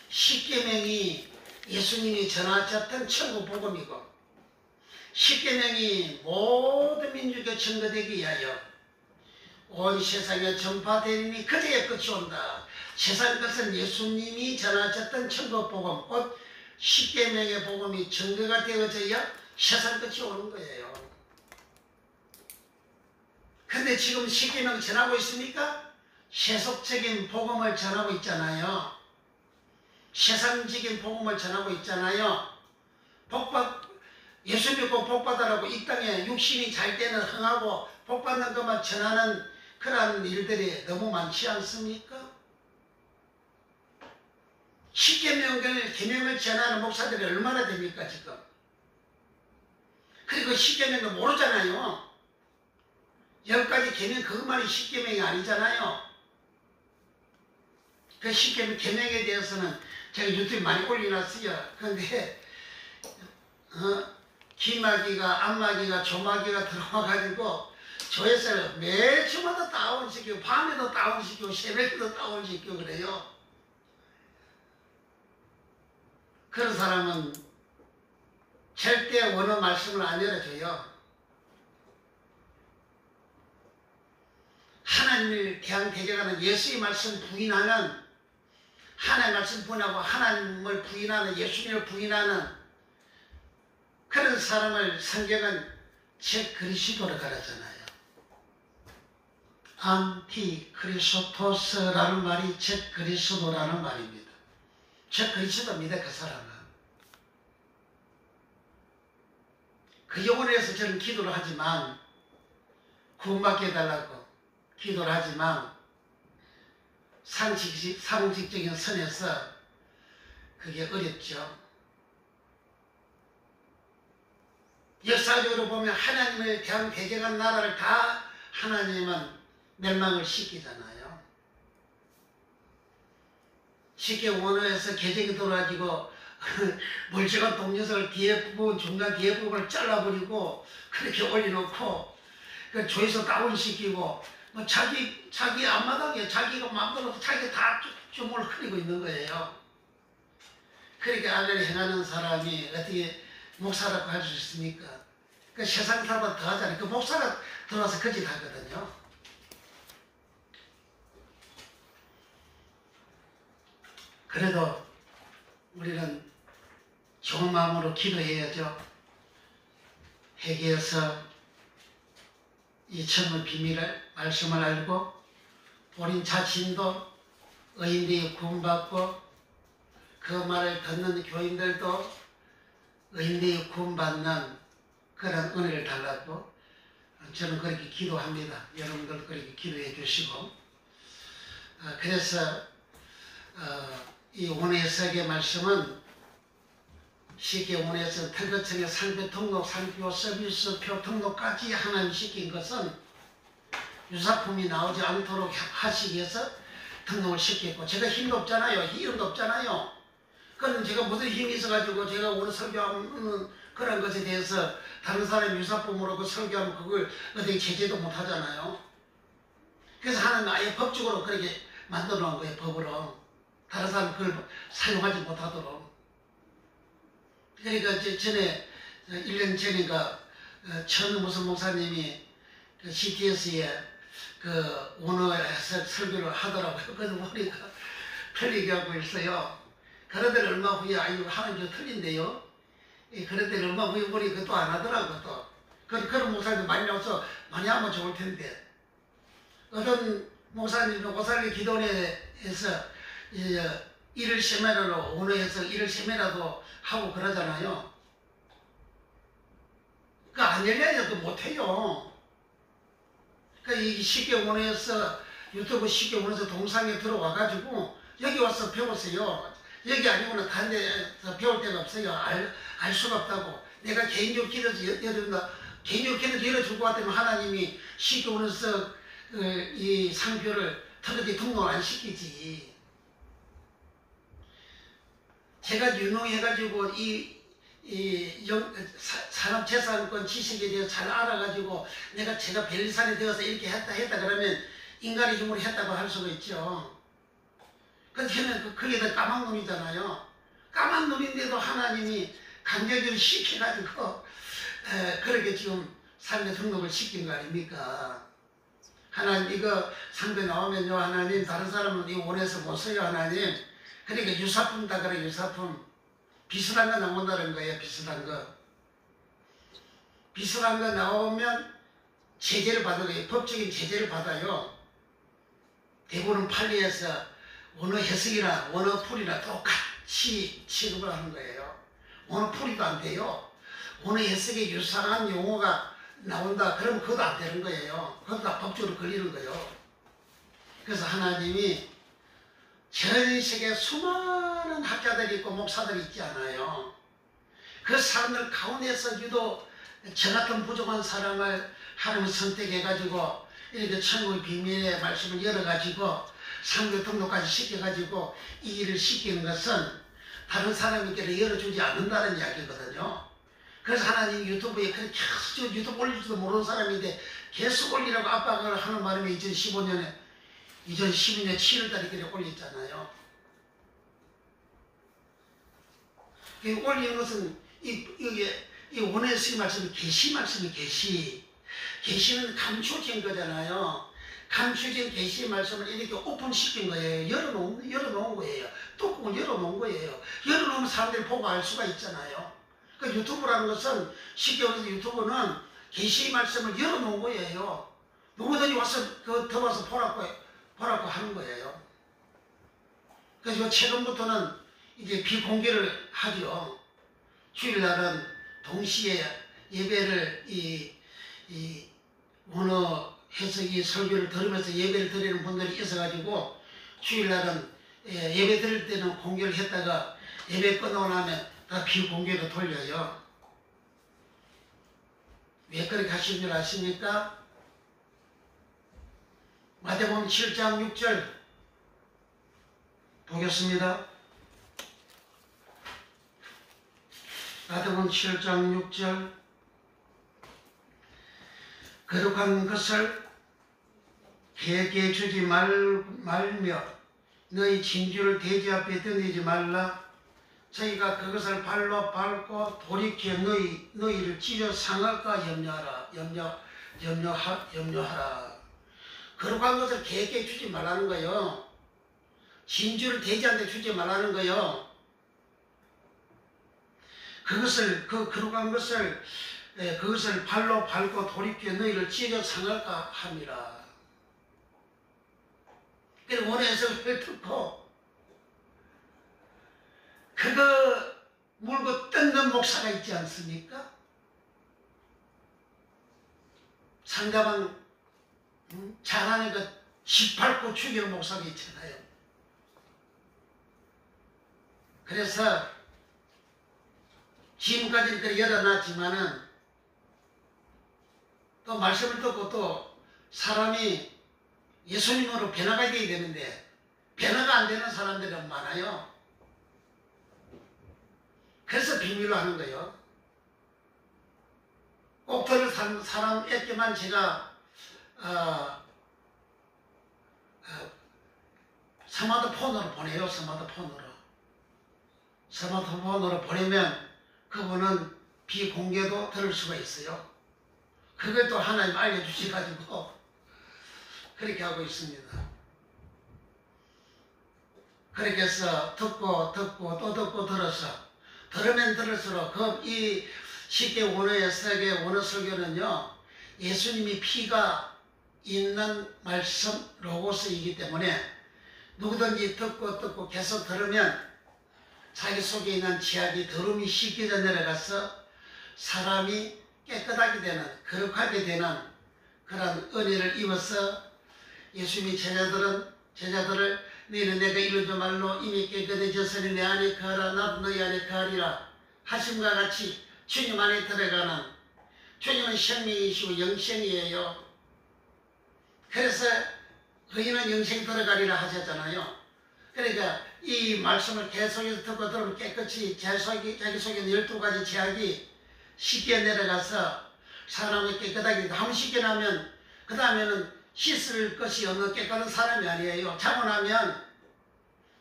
십계명이 예수님이 전하셨던 천국 복음이고 십계명이 모든 민족에 증거되기 위하여 온 세상에 전파되리니 그제야 끝이 온다. 세상 끝은 예수님이 전하셨던 천국 복음, 곧 십계명의 복음이 증거가 되어져야 세상 끝이 오는 거예요. 근데 지금 십계명 전하고 있으니까 세속적인 복음을 전하고 있잖아요. 세상적인 복음을 전하고 있잖아요. 예수 믿고 복받으라고 이 땅에 육신이 잘 때는 흥하고 복받는 것만 전하는 그런 일들이 너무 많지 않습니까? 십계명을 전하는 목사들이 얼마나 됩니까 지금? 그리고 십계명도 모르잖아요. 10가지 계명 그것만이 십계명이 아니잖아요. 그 십계명 계명에 대해서는 제가 유튜브에 많이 올려놨어요. 그런데 기마귀가 안마귀가 조마귀가 들어와가지고 조회수를 매주마다 다운시키고 밤에도 다운시키고 새벽에도 다운시키고 그래요. 그런 사람은 절대 원어 말씀을 안 열어줘요. 하나님을 대항대적하는 예수의 말씀 부인하는 하나님의 말씀 부인하고 하나님을 부인하는 예수님을 부인하는 그런 사람을 성경은 제 그리스도로 가르잖아요. 안티크리스토스라는 말이 제 그리스도라는 말입니다. 제 그리스도입니다. 그 사람은. 그 영혼을 위해서 저는 기도를 하지만 구원받게 해달라고 기도를 하지만 상식적인 선에서 그게 어렵죠. 역사적으로 보면 하나님을 대항대적한 나라를 다 하나님은 멸망을 시키잖아요. 쉽게 원어에서 개정이 돌아가지고 멀쩡한 동료석을 중간 뒤에 부분을 잘라버리고 그렇게 올려놓고 그 조회수 다운시키고 뭐 자기 앞마당에 자기가 마음대로 자기가 다 주먹을 흐리고 있는 거예요. 그러니까 악을 행하는 사람이 어떻게 목사라고 할 수 있습니까? 그 세상 사람보다 더 하잖아요. 그 목사가 들어와서 거짓 하거든요. 그래도 우리는 좋은 마음으로 기도해야죠. 회개해서 이 천의 비밀을 말씀을 알고 본인 자신도 의인되어 구원받고 그 말을 듣는 교인들도 의인되어 구원받는 그런 은혜를 달라고 저는 그렇게 기도합니다. 여러분들 그렇게 기도해 주시고 그래서 이 원해석의 말씀은 쉽게 원해서 특허청의 상표 등록, 상표 서비스표 등록까지 하나님 시킨 것은 유사품이 나오지 않도록 하시기 위해서 등록을 시켰고 제가 힘도 없잖아요. 힘도 없잖아요. 그건 제가 무슨 힘이 있어가지고 제가 오늘 설교하는 그런 것에 대해서 다른 사람의 유사품으로 그 설교하면 그걸 어떻게 제재도 못하잖아요. 그래서 하나님 아예 법적으로 그렇게 만들어 놓은 거예요. 법으로. 다른 사람 그걸 사용하지 못하도록. 그러니까 전에 1년 전인가 천 무슨 목사님이 그 CTS에 그 원어에서 설교를 하더라고요. 그래서 머리가 틀리게 하고 있어요. 그러더니 얼마 후에 아이고 하나님 저 틀린데요. 그러더니 얼마 후에 보니 그것도 안 하더라고 또. 그런 목사님도 많이 나와서 많이 하면 좋을 텐데. 어떤 목사님은 오살리 기도원에서 일을 세미나로 원어에서 일을 세미나도 하고 그러잖아요. 그 안 열려야 그 못해요. 이 쉽게 원어에서 유튜브 쉽게 원어에서 동상에 들어와가지고 여기 와서 배우세요. 여기 아니고는 다른 데서 배울 데가 없어요. 알 수가 없다고. 내가 개인적으로 기도해서 열어준다. 개인적으로 기도해서 열어줄 것 같으면 하나님이 쉽게 원어에서 이 상표를 터득이 등록 안 시키지. 제가 유능해가지고 산업재산권 지식에 대해서 잘 알아가지고 제가 변리산이 되어서 이렇게 했다 그러면 인간의 힘으로 했다고 할 수가 있죠. 그렇다면 그게 다 까막눈이잖아요. 까막눈인데도 하나님이 강력을 시켜가지고 그렇게 지금 삶의 등록을 시킨 거 아닙니까? 하나님 이거 상대 나오면요 하나님 다른 사람은 이거 원해서 못 써요 하나님. 그러니까 유사품 다 그래 유사품. 비슷한 거 나온다는 거예요. 비슷한 거. 비슷한 거 나오면 제재를 받는 거예요. 법적인 제재를 받아요. 대부분 판례에서 원어 해석이나 원어 풀이나 똑같이 취급을 하는 거예요. 원어 풀이도 안 돼요. 원어 해석에 유사한 용어가 나온다. 그러면 그것도 안 되는 거예요. 그것도 다 법적으로 걸리는 거예요. 그래서 하나님이 전 세계 수많은 학자들이 있고 목사들이 있지 않아요. 그 사람들 가운데서 유독 저 같은 부족한 사람을 하나님 선택해가지고 이렇게 천국의 비밀의 말씀을 열어가지고 상교 등록까지 시켜가지고 이 일을 시키는 것은 다른 사람에게 열어주지 않는다는 이야기거든요. 그래서 하나님 유튜브에 그렇게 계속 유튜브 올릴지도 모르는 사람인데 계속 올리라고 압박을 하는 바람에 2012년 7월달에 그렇게 올렸잖아요. 올리는 것은 이 원에서 말씀이 계시 말씀이 계시는 감추진 거잖아요. 감추진 계시 말씀을 이렇게 오픈시킨 거예요. 열어놓은 거예요. 뚜껑을 열어놓은 거예요. 열어놓으면 사람들이 보고 알 수가 있잖아요. 그 유튜브라는 것은 쉽게 말해서 유튜브는 계시 말씀을 열어놓은 거예요. 누구든지 와서 들어와서 보라고 하는 거예요. 그래서 최근부터는 이제 비공개를 하죠. 주일날은 동시에 예배를 원어 해석이 설교를 들으면서 예배를 드리는 분들이 있어가지고 주일날은 예배 드릴 때는 공개를 했다가 예배 끝나고 나면 다 비공개로 돌려요. 왜 그렇게 하시는 줄 아십니까? 마태복음 7장 6절 보겠습니다. 마태복음 7장 6절 거룩한 것을 개에게 주지 말며 너희 진주를 돼지 앞에 던지지 말라. 저희가 그것을 발로 밟고 돌이켜 너희를 찢어 상할까 염려하라. 거룩한 것을 개에게 주지 말라는 거요. 진주를 돼지한테 주지 말라는 거요. 그 거룩한 것을 그것을 발로 밟고 돌이켜 너희를 찢어 상할까 함이라. 그래서 원해서 듣고 그거 물고 뜯는 목사가 있지 않습니까? 상대방 잘하는 것 짓밟고 죽이는 목사가 있잖아요. 그래서 지금까지는 그렇게 열어놨지만은 또 말씀을 듣고 또 사람이 예수님으로 변화가 되어야 되는데 변화가 안 되는 사람들이 많아요. 그래서 비밀로 하는 거예요. 꼭 들을 사람에게만 제가 스마트폰으로 보내요. 스마트폰으로 보내면 그분은 비공개도 들을 수가 있어요. 그걸 또 하나님 알려주셔가지고 그렇게 하고 있습니다. 그렇게 해서 듣고 또 듣고 들어서 들으면 들을수록 이 쉽게 원어의 세계 원어 설교는요, 예수님이 피가 있는 말씀 로고스이기 때문에 누구든지 듣고 계속 들으면 자기 속에 있는 지약이 더러움이 씻겨져 내려가서 사람이 깨끗하게 되는, 거룩하게 되는 그런 은혜를 입어서 예수님이 제자들을 너희는 내가 이루지 말로 이미 깨끗해졌으니 내 안에 거하라 나도 너희 안에 거하리라 하심과 같이 주님 안에 들어가는, 주님은 생명이시고 영생이에요. 그래서 너희는 영생 들어가리라 하셨잖아요. 그러니까 이 말씀을 계속해서 듣고 들으면 깨끗이 자기 속에 있는 12가지 제약이 씻겨 내려가서 사람이 깨끗하게 한번 씻겨 나면 그 다음에는 씻을 것이 없는 깨끗한 사람이 아니에요. 자고 나면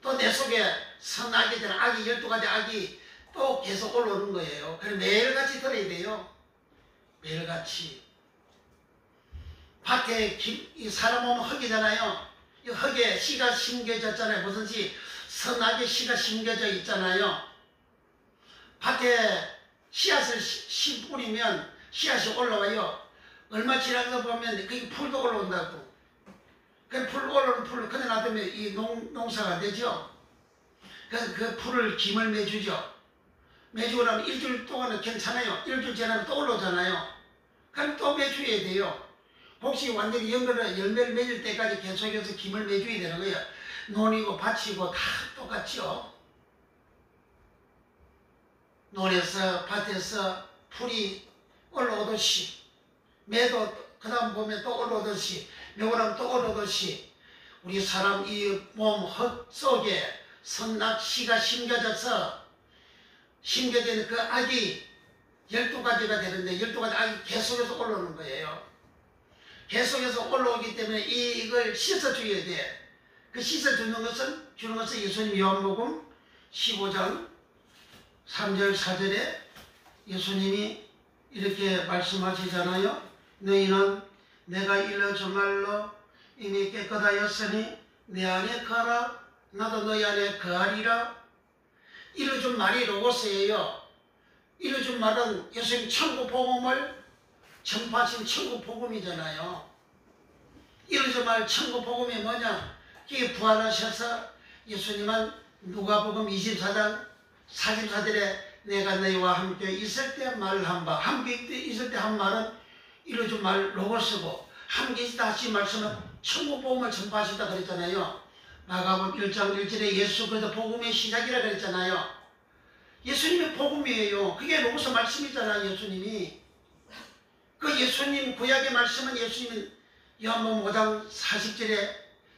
또 내 속에 선악이 되는 악이 12가지 악이 또 계속 올라오는 거예요. 그래서 매일같이 들어야 돼요. 매일같이. 밭에 이 사람 오면 흙이잖아요. 이 흙에 씨가 심겨졌잖아요. 무슨 씨? 선악의 씨가 심겨져 있잖아요. 밭에 씨앗을 뿌리면 씨앗이 올라와요. 얼마 지나서 보면 그게 풀도 올라온다고. 그 풀 올라오는 풀을 그대 놔두면 이 농사가 되죠. 그래서 그 풀을 김을 매주죠. 매주고 나면 일주일 동안은 괜찮아요. 일주일 지나면 또 올라오잖아요. 그럼 또 매줘야 돼요. 혹시 완전히 열매를 맺을 때까지 계속해서 김을 매줘야 되는 거예요. 논이고 밭이고 다 똑같죠. 논에서 밭에서 풀이 올라오듯이 매도 그 다음 보면 또 올라오듯이 매고 나면 또 올라오듯이 우리 사람 이 몸 흙 속에 선악씨가 심겨져서 심겨지는 그 악이 12가지가 되는데 12가지 악이 계속해서 올라오는 거예요. 계속해서 올라오기 때문에 이걸 씻어줘야 돼. 그 씻어주는 것은 예수님 요한복음 15장 3절 4절에 예수님이 이렇게 말씀하시잖아요. 너희는 내가 일러준 말로 이미 깨끗하였으니 내 안에 거하라 나도 너희 안에 거하리라. 일러준 말이 로고스예요. 일러준 말은 예수님 천국 복음을 전파하신 천국 복음이잖아요. 일러준 말 천국 복음이 뭐냐? 이게 부활하셔서 예수님은 누가복음 24장 44절에 내가 너희와 함께 있을 때 말한 바, 함께 있을 때 한 말은 이루어진 말 로고스고, 함께 있다 하신 말씀은 천국 복음을 전파하신다 그랬잖아요. 마가복음 1장 1절에 예수 그리스도 복음의 시작이라 그랬잖아요. 예수님의 복음이에요. 그게 로고스 말씀이잖아요. 예수님이. 그 예수님 구약의 말씀은 예수님은 요한복음 5장 40절에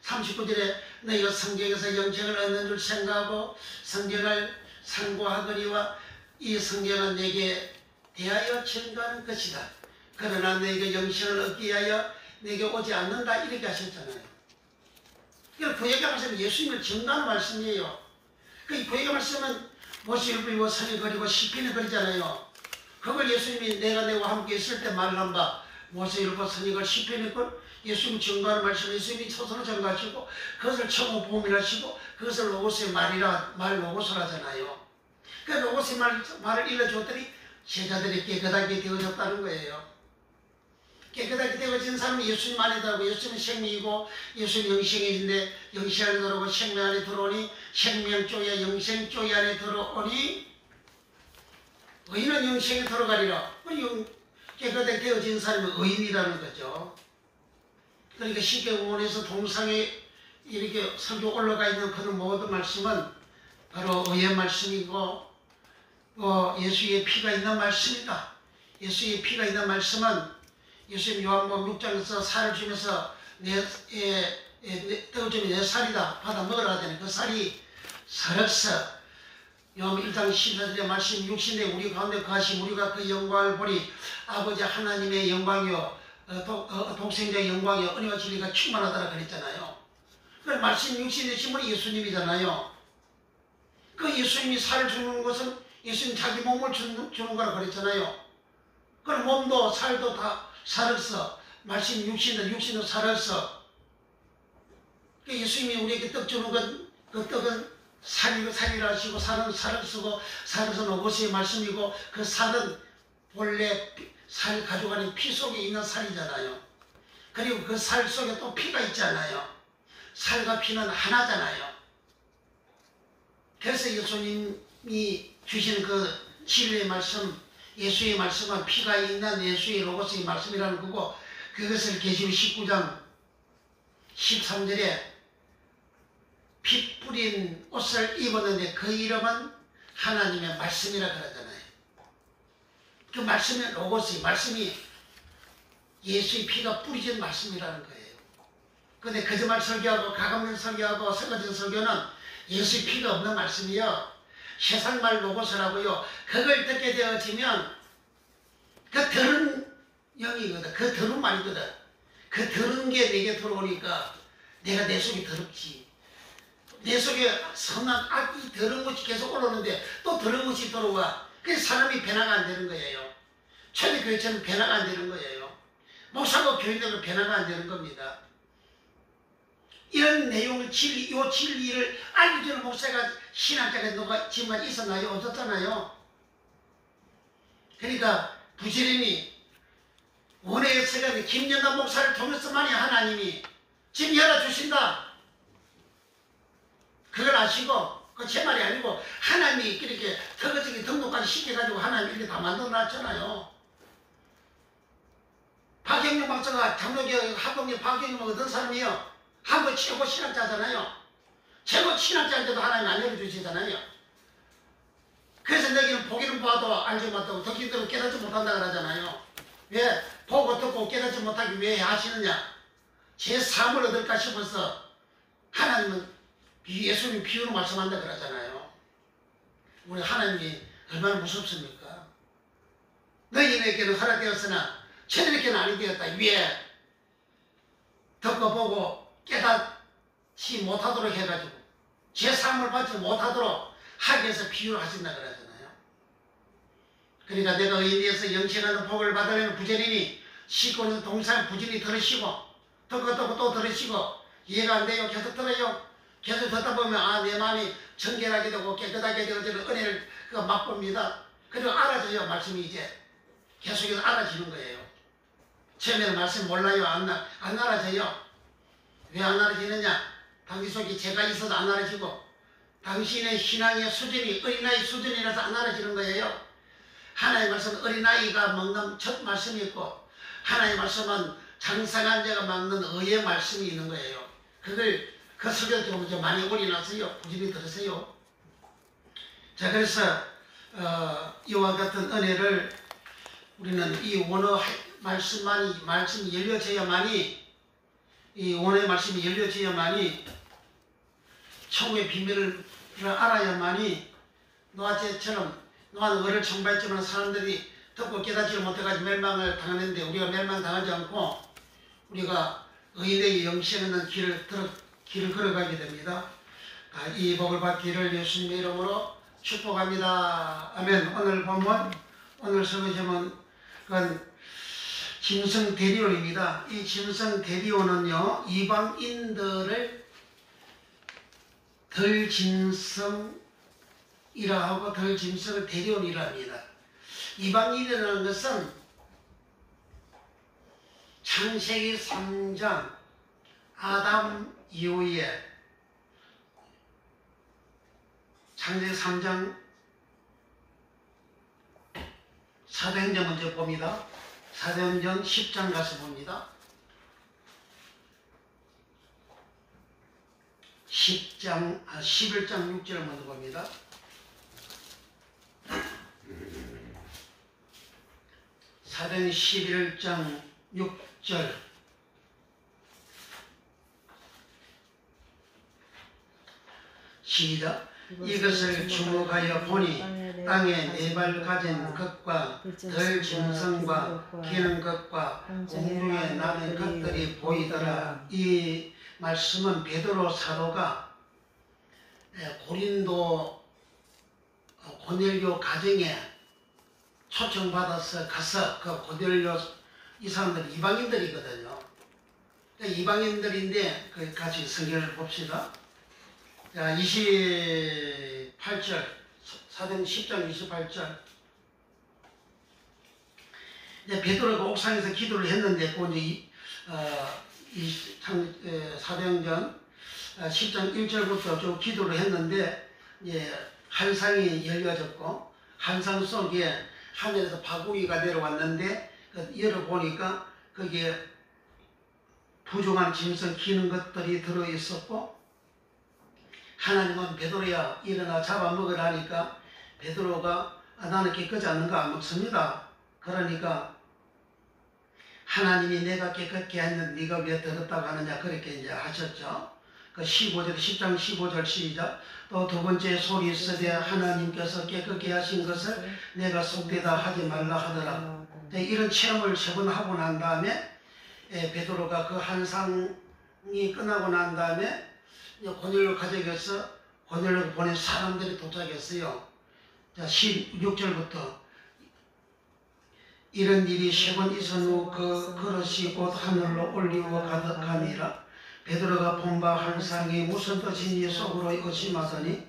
39절에 너희가 성경에서 영생을 얻는 줄 생각하고 성경을 상고하거니와 이 성경은 내게 대하여 증거하는 것이다. 그러나 너희가 영생을 얻기 위하여 내게 오지 않는다 이렇게 하셨잖아요. 그 구약의 말씀은 예수님을 증거하는 말씀이에요. 그 구약의 말씀은 모세율법이고 선을 그리고 시편을 그리잖아요. 그걸 예수님이 내가 너와 함께 있을 때 말한 바 모세율법 선을 시편을 걸 예수님 증거하는 말씀, 예수님이 스스로 증거하시고 그것을 천국 복음이라 하시고 그것을 로고스의 말 로고스를 하잖아요. 그 로고스의 말을 일러줬더니 제자들이 깨끗하게 되어졌다는 거예요. 깨끗하게 되어진 사람은 예수님 안에 들어오고 예수님은 생명이고 예수님 영생인데 영생 안에 들어오고 생명 안에 들어오니 생명 쪽에 영생 쪽에 안에 들어오니 의인은 영생에 들어가리라. 깨끗하게 되어진 사람은 의인이라는 거죠. 그러니까 십계명에서 동상에 이렇게 설교 올라가 있는 그런 모든 말씀은 바로 의의 말씀이고 예수의 피가 있는 말씀이다. 예수의 피가 있는 말씀은 예수님 요한복음 6장에서 살을 주면서 떠주면 내 살이다 받아 먹으라 하더니 그 살이 살았어. 요한복음 1장 14절의 말씀 육신에 우리 가운데 거하심 우리가 그 영광을 보리 아버지 하나님의 영광이요 독생자의 영광이요 은혜와 진리가 충만하다라 그랬잖아요. 그 말씀 육신의 신분이 예수님이잖아요. 그 예수님이 살을 주는 것은 예수님 자기 몸을 주는 거라 그랬잖아요. 그럼 몸도 살도 다 살았어. 말씀 육신도 살았어. 그 예수님이 우리에게 떡 주는 건 그 떡은 살이라 하시고 살은 살을 쓰고 살은 로고스의 말씀이고 그 살은 원래 살 가져가는 피 속에 있는 살이잖아요. 그리고 그 살 속에 또 피가 있잖아요. 살과 피는 하나잖아요. 그래서 예수님이 주신 그 진리의 말씀, 예수의 말씀은 피가 있는 예수의 로고스의 말씀이라는 거고, 그것을 계시록 19장 13절에 피 뿌린 옷을 입었는데 그 이름은 하나님의 말씀이라 그러잖아요. 그 말씀이 로고스, 말씀이 예수의 피가 뿌리진 말씀이라는 거예요. 근데 거짓말 설교하고 가감면 설교하고 설거진 설교는 예수의 피가 없는 말씀이요, 세상말 로고스라고요. 그걸 듣게 되어지면 그 더러운 영이거든. 그 더러운 말이거든. 그 더러운 게 내게 들어오니까 내가 내 속이 더럽지. 내 속에 선한 악이 더러운 것이 계속 올라오는데 또 더러운 것이 들어와. 그래서 사람이 변화가 안 되는 거예요. 초대교회처럼 변화가 안 되는 거예요. 목사고 교인들은 변화가 안 되는 겁니다. 이런 내용을 이 진리를 알기 전에 목사가 신학자가 누가 지금까지 있었나요? 없었잖아요. 그러니까 부지런히 원회의 세력이 김연단 목사를 통해서만이 하나님이 지금 열어주신다. 그걸 아시고, 그 제 말이 아니고 하나님이 이렇게 터거지기 등록까지 시켜가지고 하나님이 이렇게 다 만들어놨잖아요. 박경영 박사가 장로교 합동교 박경영 어떤 사람이요? 한국 최고 신학자잖아요. 최고 신학자인데도 하나님 안 열어주시잖아요. 그래서 너희는 보기는 봐도 알지 못하고 듣기는 깨닫지 못한다 그러잖아요. 왜? 보고 듣고 깨닫지 못하기 왜 하시느냐? 제 삶을 얻을까 싶어서 하나님은 예수님 비유로 말씀한다 그러잖아요. 우리 하나님이 얼마나 무섭습니까? 너희에게는 허락되었으나 저들에게는 아니 되었다. 왜? 듣고 보고 깨닫지 못하도록 해가지고 제 삶을 받지 못하도록 하기 위해서 비유를 하신다 그러잖아요. 그러니까 내가 의인에서 영생하는 복을 받으려면 부지런히 시고는 동상 부지런히 들으시고 듣고 또 들으시고 이해가 안 돼요. 계속 들어요. 계속 듣다 보면 아, 내 마음이 정결하게 되고 깨끗하게 되어지는 은혜를 맛봅니다. 그리고 알아져요. 말씀이 이제 계속해서 알아지는 거예요. 처음에는 말씀 몰라요. 안 알아져요. 왜 안 알아지느냐? 당신 속에 죄가 있어도 안 알아지고 당신의 신앙의 수준이 어린아이 수준이라서 안 알아지는 거예요. 하나님의 말씀은 어린아이가 먹는 첫 말씀이 있고 하나님의 말씀은 장성한 자가 먹는 의의 말씀이 있는 거예요. 그걸 그 설교 좀 많이 올려놨어요. 부지런히 들으세요. 자, 그래서 이와 같은 은혜를 우리는 이 원어 말씀이 열려져야만이 이 원어의 말씀이 열려져야만이 천국의 비밀을 알아야만이 노아처럼 노아는 을을 청발했지만 사람들이 듣고 깨닫지 못해가지고 멸망을 당했는데 우리가 멸망당하지 않고 우리가 의인에게 영생하는 길을 걸어가게 됩니다. 이 복을 받기를 예수님의 이름으로 축복합니다. 아멘. 오늘 본문, 오늘 설교제목은 짐승 대리온입니다. 이 짐승 대리온은요, 이방인들을 덜 짐승이라 하고 덜 짐승을 대리온이라 합니다. 이방인이라는 것은 창세기 3장 아담 이후에 창세기 3장 사도행전 먼저 봅니다. 사도행전 10장 가서 봅니다. 11장 6절을 먼저 봅니다. 사도행전 11장 6절 시작. 이것을 주목하여 보니 땅에 네 발 가진 것과 덜 짐승과 기는 것과 공중에 나는 것들이 보이더라. 이 말씀은 베드로 사도가 고넬료 가정에 초청받아서 가서 그 고넬료 이 사람들이 이방인들이거든요. 이방인들인데 같이 성경을 봅시다. 자, 28절, 사도행 10장 28절. 이제 베드로가 옥상에서 기도를 했는데, 사도행전 10장 1절부터 쭉 기도를 했는데, 한상이 열려졌고, 한상 속에 하늘에서 바구니가 내려왔는데, 열어보니까 거기에 부정한 짐승 기는 것들이 들어있었고, 하나님은 베드로야 일어나 잡아먹으라 하니까 베드로가 나는 깨끗지 않는 거 안 먹습니다. 그러니까 하나님이 내가 깨끗게 했는데 네가 왜 더럽다고 하느냐 그렇게 이제 하셨죠. 그 15절 10장 15절 시작. 또 두 번째 소리 있으되 하나님께서 깨끗게 하신 것을 내가 속되다 하지 말라 하더라. 이런 체험을 3번 하고 난 다음에 베드로가 그 한상이 끝나고 난 다음에 고넬료 가족에서 고넬료가 보낸 사람들이 도착했어요. 자, 16절부터 이런 일이 3번 있은 후 그 그릇이 곧 하늘로 올리고 가니라. 베드로가 본 바 한상이 무슨 뜻인지 속으로 의심하더니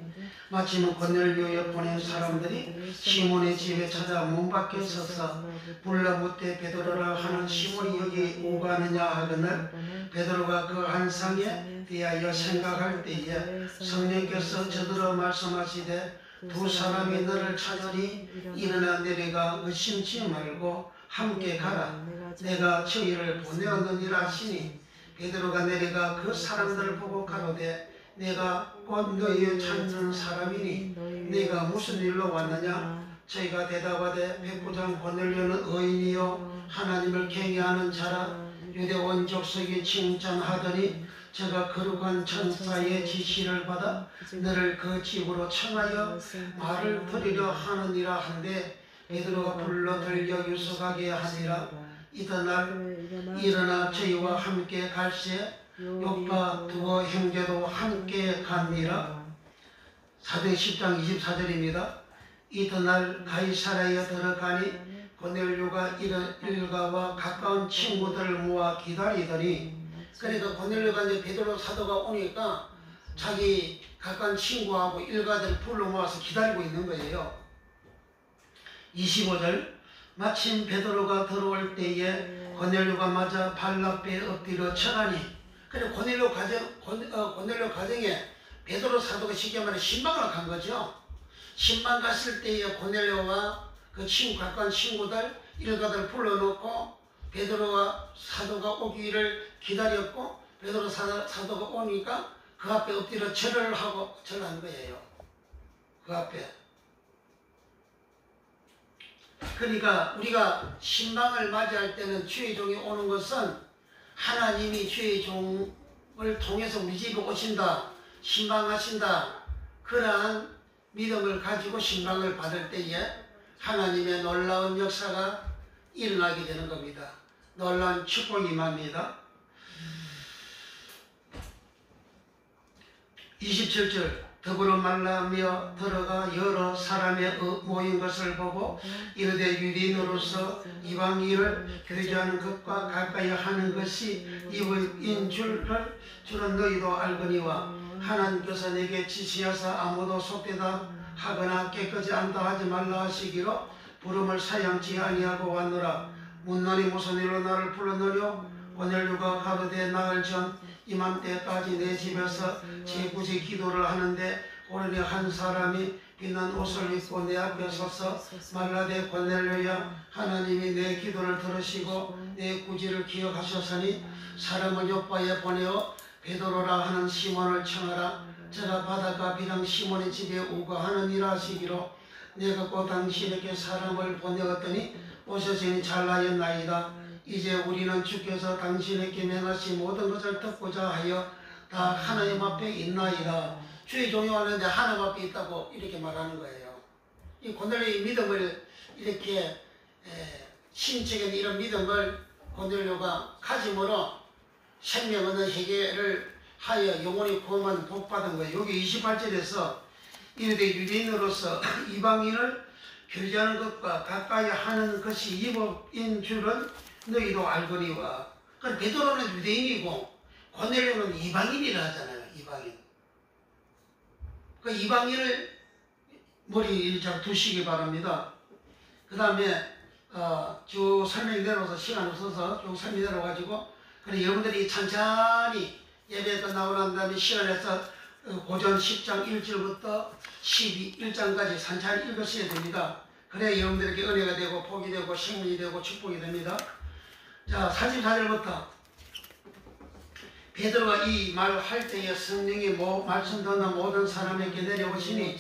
마침은 고넬료에 보낸 사람들이 시몬의 집에 찾아 문 밖에 서서 불러묻되 베드로라 하는 시몬이 여기 오가느냐 하거늘 베드로가 그 한상에 대하여 생각할 때에 성령께서 저들어 말씀하시되 두 사람이 너를 찾으니 일어나 내려가 의심치 말고 함께 가라. 내가 저희를 보내었느니라 하시니 베드로가 내려가 그 사람들을 보고 가로되 내가 곧 너희 찾는 사람이니 네가 무슨 일로 왔느냐. 저희가 대답하되 백부장 고넬료는 의인이요 하나님을 경외하는 자라. 유대 온 족속이 칭찬하더니 저가 거룩한 천사의 지시를 받아 너를 그 집으로 청하여 말을 들으려 하느니라 한데 베드로가 불러 들려 유숙하게 하니라. 이튿날 일어나 저희와 함께 갈새 요파 두어 형제도 함께 갑니다. 사도행 10장 24절입니다. 이튿날 가이사랴에 들어가니 고넬료가 일가와 가까운 친구들을 모아 기다리더니 그러니까 고넬료가 이제 베드로 사도가 오니까 자기 가까운 친구하고 일가들 불러 모아서 기다리고 있는 거예요. 25절 마침 베드로가 들어올 때에 고넬료가 맞아 발 앞에 엎드려 청하니 그래 고넬료 가정에 베드로 사도가 쉽게 말해 신방을 간 거죠. 신방 갔을 때에 고넬료와 그 가까운 친구들 일가들 불러놓고 베드로와 사도가 오기를 기다렸고 베드로 사도가 오니까 그 앞에 엎드려 절을 한 거예요. 그 앞에. 그러니까 우리가 신방을 맞이할 때는 주의 종이 오는 것은 하나님이 주의 종을 통해서 우리 집에 오신다, 신방하신다, 그러한 믿음을 가지고 신방을 받을 때에 하나님의 놀라운 역사가 일어나게 되는 겁니다. 놀라운 축복이 임합니다. 27절 더불어 말라며 들어가 여러 사람의 모인 것을 보고 이르되 유대인으로서 이방인을 교제하는 것과 가까이 하는 것이 이인 줄은 너희도 알거니와 하나님께서 내게 지시하사 아무도 속되다 하거나 깨끗이 않다 하지 말라 하시기로 부름을 사양치 아니하고 왔노라. 묻노니 무슨 일로 나를 불렀느뇨. 고넬료가 가로되 나흘 전 이맘때까지 내 집에서 제구제 기도를 하는데 오늘에 한 사람이 빛난 옷을 입고 내 앞에 서서 말라되 고넬료야 하나님이 내 기도를 들으시고 내 구제를 기억하셨으니 사람을 요바에 보내어 베드로라 하는 시몬을 청하라. 저가 바닷가 비랑 시몬의 집에 오고 하느니라 하시기로 내가 곧 당신에게 사람을 보내었더니 오셔서니 잘나였나이다. 이제 우리는 주께서 당신에게 명하신 모든 것을 듣고자 하여 다 하나님 앞에 있나이다. 주의 종이 왔는데 하나님 앞에 있다고 이렇게 말하는 거예요. 이 고넬료의 믿음을 이렇게 신적인 이런 믿음을 고넬료가 가짐으로 생명 얻는 회개를 하여 영원히 구원만 복받은 거예요. 여기 28절에서 이르되 유대인으로서 이방인을 교제하는 것과 가까이 하는 것이 이법인 줄은 너희도 알거니와. 그러니까 베드로는 유대인이고 고넬료는 이방인이라 하잖아요. 이방인. 그 이방인을 머리 잘 두시기 바랍니다. 그 다음에 쭉 설명 내려서 시간 없어서 쭉 설명 내려가지고 그래 여러분들이 천천히 예배 끝나고 난 다음에 시간에서 고전 10장 1절부터 12장까지 천천히 읽으셔야 됩니다. 그래야 여러분들에게 은혜가 되고 복이 되고 생명이 되고 축복이 됩니다. 자 44절부터 베드로가 이 말을 할 때에 성령이 말씀 듣는 모든 사람에게 내려오시니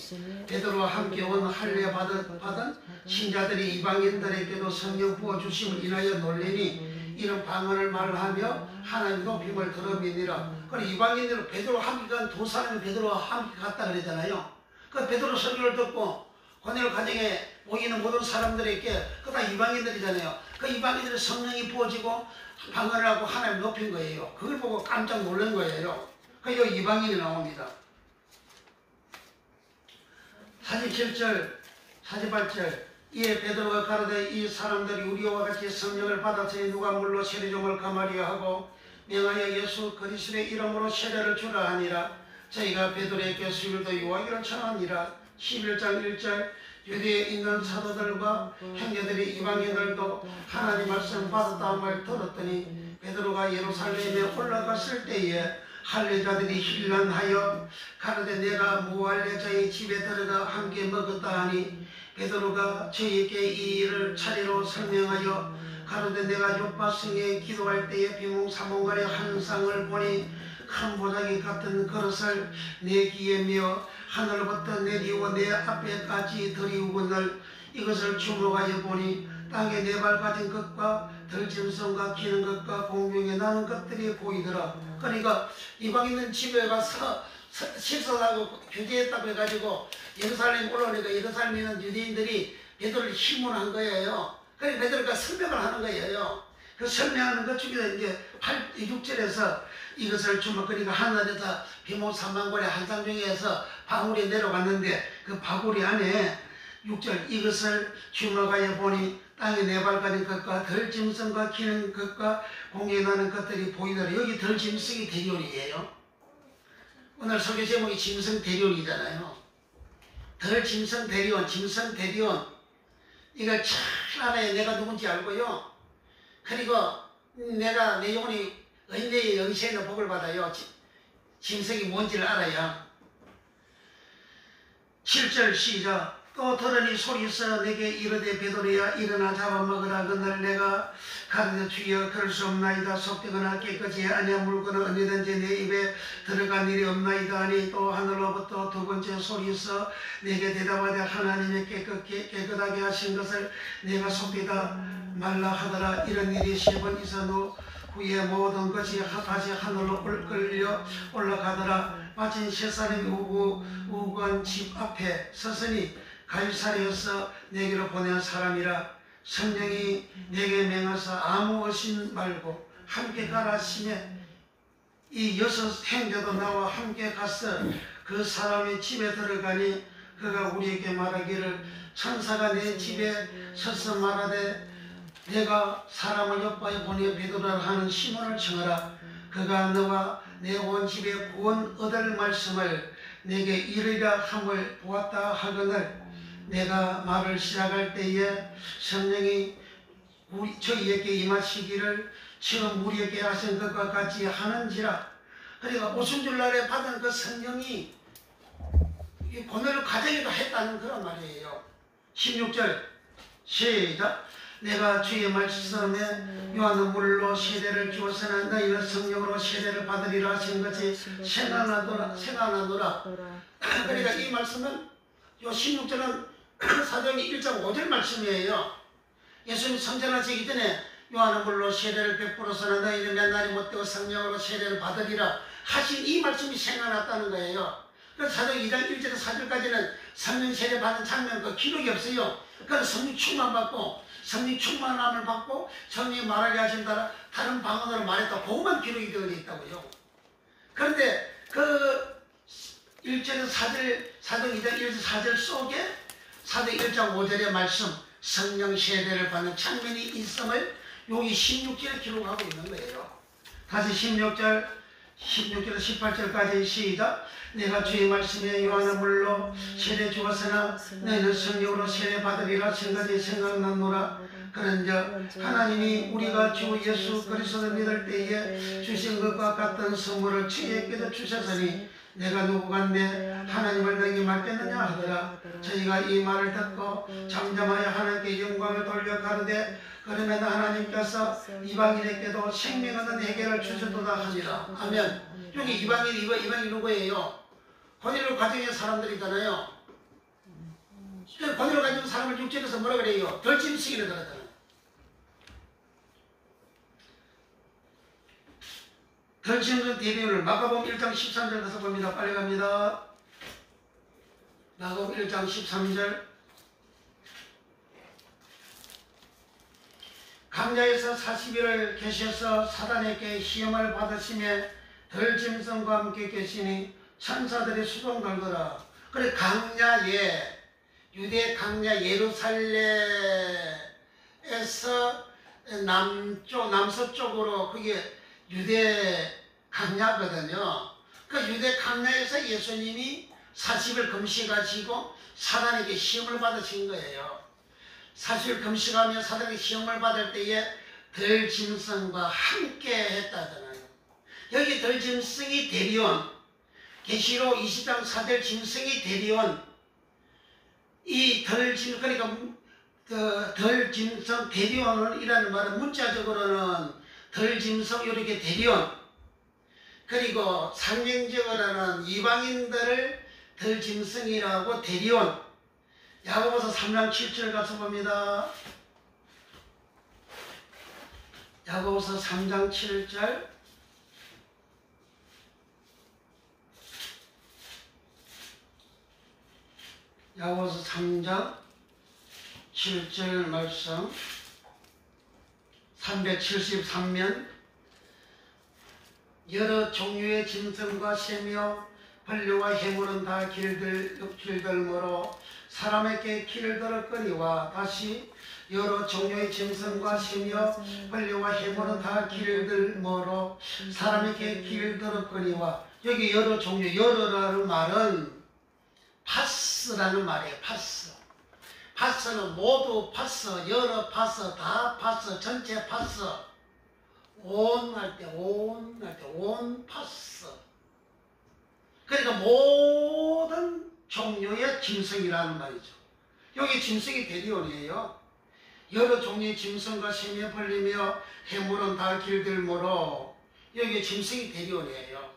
베드로와 함께 온 할례 받은 신자들이 이방인들에게도 성령 부어주심을 인하여 놀리니 이런 방언을 말하며 하나님 높임을 들음이니라. 그래 이방인들은 베드로와 함께 간 두 사람이 베드로와 함께 갔다 그랬잖아요. 그 베드로 설교를 듣고 고넬 가정에 모이는 모든 사람들에게 그 다 이방인들이잖아요. 그 이방인들의 성령이 부어지고 방언을 하고 하나님 높인 거예요. 그걸 보고 깜짝 놀란 거예요. 그래서 이방인이 나옵니다. 47절 48절 이에 베드로가 가로되 이 사람들이 우리와 같이 성령을 받았으니 누가 물로 세례종을 감하려 하고 명하여 예수 그리스도의 이름으로 세례를 주라 하니라. 저희가 베드로에게 수일도 요하기를 청하니라. 11장 1절 유대에 있는 사도들과 형제들이 이방인들도 하나님 말씀 받았다 한 말 들었더니 베드로가 예루살렘에 올라갔을 때에 할례자들이 hir난하여 가로되 내가 무할례자의 집에 들어가 함께 먹었다 하니 베드로가 저에게 이 일을 차례로 설명하여 가로되 내가 요파성에 기도할 때에 비몽사몽간에 환상을 보니 큰 보자기 같은 그릇을 내 귀에 메어 하늘부터 내리고 내 앞에까지 들이우거늘 이것을 주목하여 보니 땅에 네 발 가진 것과 들짐승과 기는 것과 공중에 나는 것들이 보이더라. 그러니까 이방인은 집에 가서 식사하고 교제했다고 해가지고 예루살렘 올라오니까 예루살렘에 있는 유대인들이 베드로를 힘문한 거예요. 그래서 베드로가 설명을 하는 거예요. 그 설명하는 것 중에 이제 6절에서 이것을 주먹거리가 하늘에서 비몽사몽간의 환상 중에서 바울이 내려갔는데 그 바구리 안에 6절 이것을 주먹하여 보니 땅에 네 발 가진 것과 들짐승과 기는 것과 공중에 나는 것들이 보이더라. 여기 들짐승이 대련이에요. 오늘 설교 제목이 짐승 대련이잖아요. 들짐승 대련, 짐승 대련 이거 잘 알아야 내가 누군지 알고요. 그리고 내가 내 영혼이 은혜의 영생의 복을 받아요. 짐승이 뭔지를 알아야. 7절 시작. 또 들으니 소리서 내게 이르되 베드로야 일어나 잡아먹으라. 그날 내가 가르쳐 주여 그럴 수 없나이다. 속되거나 깨끗이 아니한 물건은 언제든지 내 입에 들어간 일이 없나이다 하니 또 하늘로부터 두 번째 소리서 내게 대답하되 하나님의 깨끗하게 하신 것을 내가 속되다 말라 하더라. 이런 일이 3번 이상 후에 모든 것이 다시 하늘로 끌려 올라가더라. 마침 세 사람이 우구한 집 앞에 섰으니 가이사랴에서 내게로 보낸 사람이라. 성령이 내게 명하사 아무 의심 말고 함께 가라 하시매 이 6 형제도 나와 함께 가서 그 사람의 집에 들어가니 그가 우리에게 말하기를 천사가 내 집에 서서 말하되 내가 사람을 엿바에 보내 베드로라 하는 시몬을 청하라. 그가 너와 내 온 집에 구원 얻을 말씀을 내게 이르리라 함을 보았다 하거늘 내가 말을 시작할 때에 성령이 저희에게 임하시기를 지금 우리에게 하신 것과 같이 하는지라. 그러니까 오순절날에 받은 그 성령이 고넬 가정에도 했다는 그런 말이에요. 16절 시작. 내가 주의 말씀에 요한은 물로 세례를 주었으나 너희는 성령으로 세례를 받으리라 하신 것이 생각나노라. 그러니까 이 말씀은 요 16절은 사도행전 1장 5절 말씀이에요. 예수님이 성전하시기 전에 요한은 물로 세례를 베풀었으나 너희는 몇 날이 못되고 성령으로 세례를 받으리라 하신 이 말씀이 생각났다는 거예요. 그래서 사도행전 2장 1절에서 4절까지는 성령 세례 받은 장면 그 기록이 없어요. 그래서 성령 충만 받고 성령 충만함을 받고 성령이 말하게 하신 따라 다른 방언으로 말했다. 그것만 기록이 되어 있다고요. 그런데 그 1절에서 4절 사도행전 1절 4절 속에 사도행전 1장 5절의 말씀 성령 세례를 받는 장면이 있음을 여기 16절에 기록하고 있는 거예요. 다시 16절 16절에서 18절까지 시작. 내가 주의 말씀에 요한은 물로 세례 주었으나 너희는 성령으로 세례 받으리라 생각이 생각났노라. 그런즉 하나님이 우리가 주 예수 그리스도를 믿을 때에 주신 것과 같은 선물을 저희에게도 주셨으니 내가 누구간데 하나님을 너희에게 맡겼느냐 하더라. 저희가 이 말을 듣고 잠잠하여 하나님께 영광을 돌려 가르되 그러면 하나님께서 이방인에게도 생명 얻는 해결을 주셨도다 하니라. 아멘. 여기 이방인 누구예요? 권위를 가진 사람들이잖아요. 권위를 가진 사람을 육절에서 뭐라 그래요? 덜짐승이라 그러잖아요. 덜짐승 대비를 마가복음 1장 13절 가서 봅니다. 빨리 갑니다. 마가복음 1장 13절. 강야에서 40일을 계셔서 사단에게 시험을 받으시며 덜짐승과 함께 계시니 천사들이 수종 걸더라. 그래 강야에 유대 강야 예루살렘에서 남서쪽으로 그게 유대 강야거든요. 그 유대 강야에서 예수님이 40일 금식하시고 사단에게 시험을 받으신 거예요. 40일 금식하며 사단에게 시험을 받을 때에 덜짐승과 함께 했다잖아요. 여기 덜짐승이 대리원, 계시록 20장 4절 짐승이 대리원, 이 덜짐승, 그러니까 덜짐승 대리원이라는 말은 문자적으로는 덜짐승 이렇게 대리원, 그리고 상징적으로는 이방인들을 덜짐승이라고 대리원. 야고보서 3장 7절 가서 봅니다. 야고보서 3장 7절. 야고보서 3장 7절 말씀. 373면 여러 종류의 짐승과 새며 벌레와 해물은 다 길들모로 사람에게 길들었거니와. 다시 여러 종류의 짐승과 새며 벌레와 해물은 다 길들모로 사람에게 길들었거니와. 여기 여러 종류, 여러라는 말은 파스라는 말이에요. 파스. 파스는 모두 파스, 여러 파스, 다 파스, 전체 파스. 온 할 때, 온 파스. 그러니까 모든 종류의 짐승이라는 말이죠. 여기 짐승이 대리원이에요. 여러 종류의 짐승과 새며 벌리며 해물은 다 길들모로. 여기 짐승이 대리원이에요.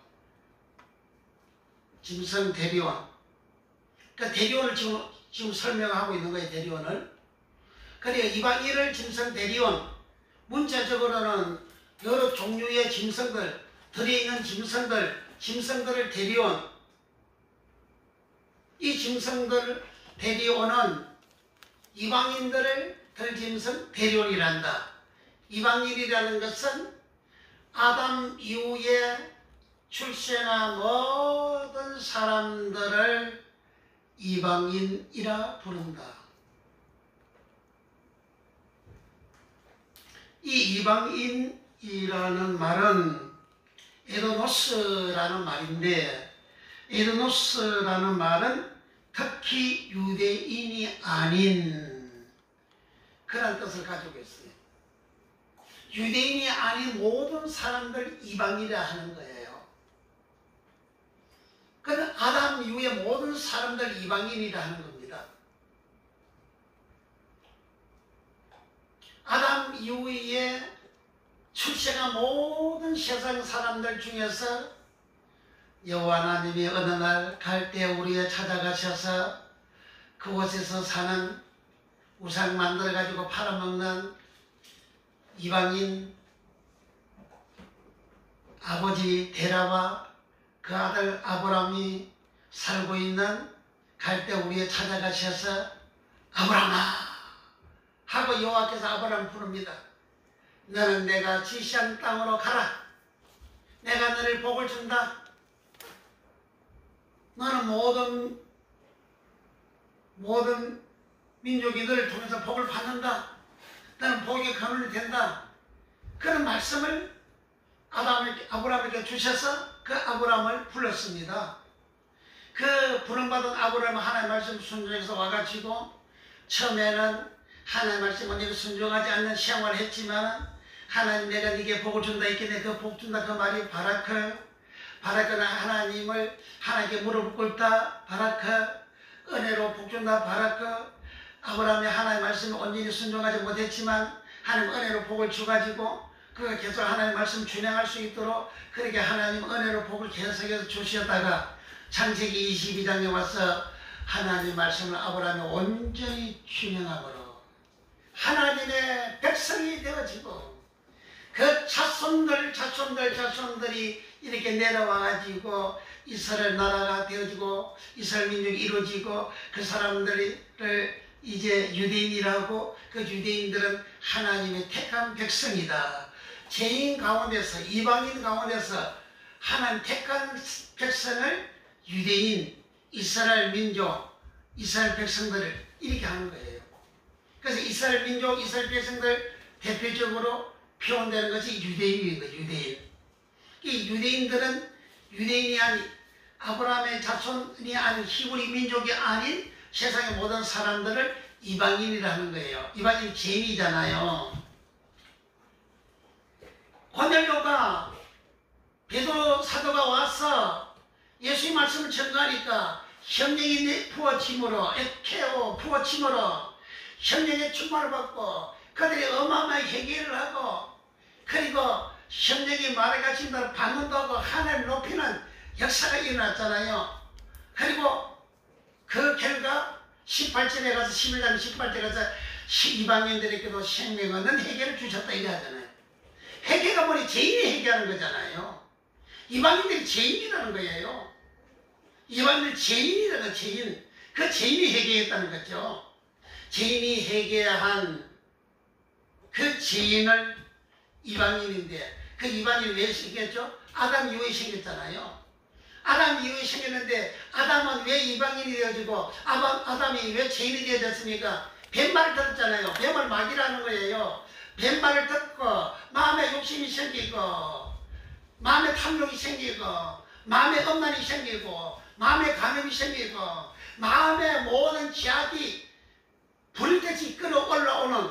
짐승 대리원. 그러니까 대리원을 지금 설명하고 있는 거예요. 대리원을. 그러니까 이방인을 짐승 대리원. 문자적으로는 여러 종류의 짐승들, 들어있는 짐승들을 대리원. 이 짐승들 대리원은 이방인들을 덜짐승 대리원이란다. 이방인이라는 것은 아담 이후에 출생한 모든 사람들을 이방인이라 부른다. 이 이방인이라는 말은 에도노스라는 말인데, 에도노스라는 말은 특히 유대인이 아닌 그런 뜻을 가지고 있어요. 유대인이 아닌 모든 사람들 이방인이라 하는 거예요. 그는 아담 이후에 모든 사람들 이방인이라 하는 겁니다. 아담 이후에 출생한 모든 세상 사람들 중에서 여호와 하나님이 어느 날 갈대 우리에 찾아가셔서 그곳에서 사는 우상 만들어 가지고 팔아먹는 이방인 아버지 데라와 그 아들 아브람이 살고 있는 갈대 우리에 찾아가셔서 아브람아 하고 여호와께서 아브람 부릅니다. 너는 내가 지시한 땅으로 가라. 내가 너를 복을 준다. 너는 모든 민족이 너를 통해서 복을 받는다. 너는 복의 근원이 된다. 그런 말씀을 아브라함에게 주셔서 그 아브라함을 불렀습니다. 그 부름받은 아브라함은 하나님의 말씀 순종해서 와가지고 처음에는 하나님의 말씀 언제나 순종하지 않는 생활을 했지만 하나님 내가 네게 복을 준다 했기에 그 복 준다 그 말이 바라크나 하나님께 무릎을 꿇다 바라크, 은혜로 복 준다 바라크. 아브라함이 하나님의 말씀을 온전히 순종하지 못했지만 하나님 은혜로 복을 주가지고 그가 계속 하나님의 말씀 준행할 수 있도록 그렇게 하나님 은혜로 복을 계속해서 주시었다가 창세기 22장에 와서 하나님의 말씀을 아브라함이 온전히 준행함으로 하나님의 백성이 되어지고 그 자손들이 이렇게 내려와가지고 이스라엘 나라가 되어지고 이스라엘 민족이 이루어지고 그 사람들을 이제 유대인이라고 그 유대인들은 하나님의 택한 백성이다. 죄인 가운데서 이방인 가운데서 하나님 택한 백성을 유대인, 이스라엘 민족, 이스라엘 백성들을 이렇게 하는 거예요. 그래서 이스라엘 민족, 이스라엘 백성들 대표적으로 표현되는 것이 유대인입니다. 유대인. 이 유대인들은 유대인이 아닌 아브라함의 자손이 아닌 히브리 민족이 아닌 세상의 모든 사람들을 이방인이라는 거예요. 이방인이 죄인이잖아요. 고넬료가 베드로 사도가 와서 예수의 말씀을 전가하니까 성령이 부어짐으로 에케오 부어짐으로 성령의 충만을 받고 그들이 어마어마하게 회개를 하고 그리고 성령이 말해가신 대로 반문도 하고 하나님을 높이는 역사가 일어났잖아요. 그리고 그 결과 18절에 가서 11장 18절에 가서 이방인들에게도 생명 얻는 회개를 주셨다 이래 하잖아요. 회개가 뭐니? 죄인이 회개하는 거잖아요. 이방인들이 죄인이라는 거예요. 이방인들 죄인이라는 거, 죄인. 그 죄인이 회개했다는 거죠. 죄인이 회개한 그 죄인을 이방인인데 그 이방인이 왜 생겼죠? 아담 이후에 생겼잖아요. 아담 이후에 생겼는데 아담은 왜 이방인이 되어지고 아담이 왜 죄인이 되어졌습니까? 뱀말을 들었잖아요. 뱀을 막이라는 거예요. 뱀말을 듣고 마음에 욕심이 생기고 마음에 탐욕이 생기고 마음에 엄난이 생기고 마음에 감염이 생기고 마음에 모든 지악이 불같이 끌어올라오는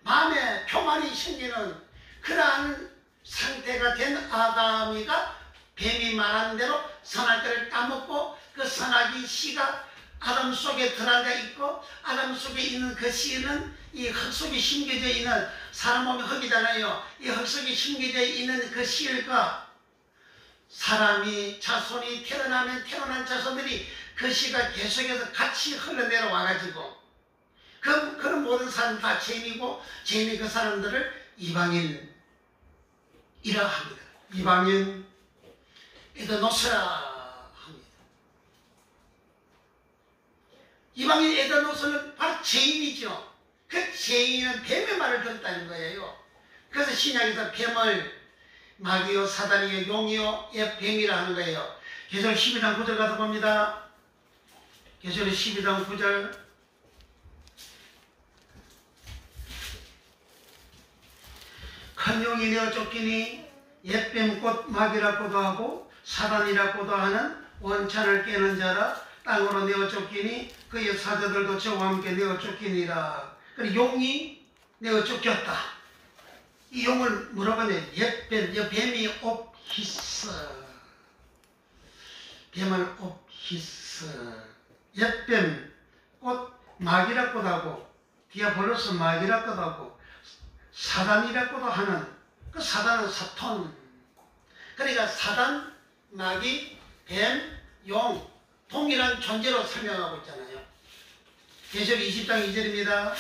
마음에 교만이 생기는 그러한 상태가 된 아담이가 뱀이 말하는 대로 선악과를 따먹고 그 선악의 씨가 아담 속에 들어가 있고 아담 속에 있는 그 씨는 이 흙 속에 심겨져 있는 사람 몸이 흙이잖아요. 이 흙 속에 심겨져 있는 그 씨가 사람이 자손이 태어나면 태어난 자손들이 그 씨가 계속해서 같이 흘러내려와가지고 그런 모든 사람 다 죄인이고 죄인이 그 사람들을 이방인이라 합니다. 이방인 에더노스라 합니다. 이방인 에더노스는 바로 죄인이죠. 그 죄인은 뱀의 말을 듣다는 거예요. 그래서 신약에서 뱀을 마귀요 사단이요 용이요 뱀이라 하는 거예요. 계시록 12장 9절 가서 봅니다. 계시록 12장 9절 큰 용이 내어 쫓기니 옛뱀 곧 마귀라고도 하고 사단이라고도 하는 원찬을 깨는 자라 땅으로 내어 쫓기니 그의 사자들도 저와 함께 내어 쫓기니라. 그리고 용이 내어 쫓겼다. 이 용을 뭐라고 하냐? 옛뱀, 뱀이 옵히스. 뱀을 옵히스. 옛뱀, 곧 마귀라고도 하고, 디아볼로스 마귀라고도 하고, 사단이라고도 하는, 그 사단은 사톤. 그러니까 사단, 마귀, 뱀, 용, 동일한 존재로 설명하고 있잖아요. 계시록 20장 2절입니다.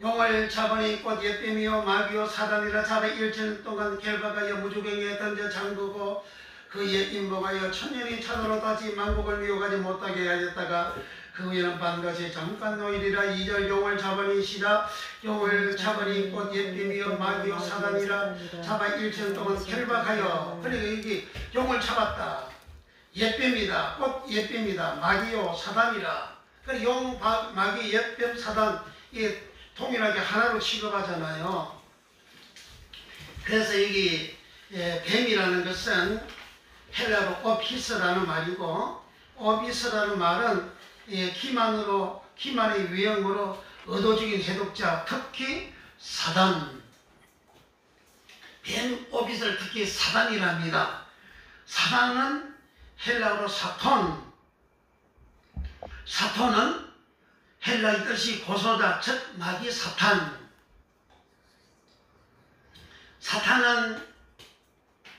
용을 잡으니 곧 옛뱀이요 마귀요 사단이라 잡아 일천 동안 결박하여 무주경에 던져 잠그고 그의 인복하여 천년이 차도로 다시 만국을 미혹하지 못하게 하였다가 그 후에는 반드시 잠깐 노일이라. 2절 용을 잡으니 시라 용을 잡으니 곧 옛뱀이요 마귀요 사단이라 잡아 일천 동안 결박하여. 그러니까 여기 용을 잡았다. 옛뱀이다. 곧 옛뱀이다. 마귀요 사단이라. 그러니까 용, 마귀, 옛뱀, 사단 이 동일하게 하나로 취급하잖아요. 그래서 여기 뱀이라는 것은 헬라로 오피스라는 말이고, 오피스라는 말은 기만의 유형으로 의도적인 해독자, 특히 사단, 뱀 오피스를 특히 사단이랍니다. 사단은 헬라어로 사톤, 사톤은 헬라의 뜻이 고소자, 즉 마귀 사탄. 사탄은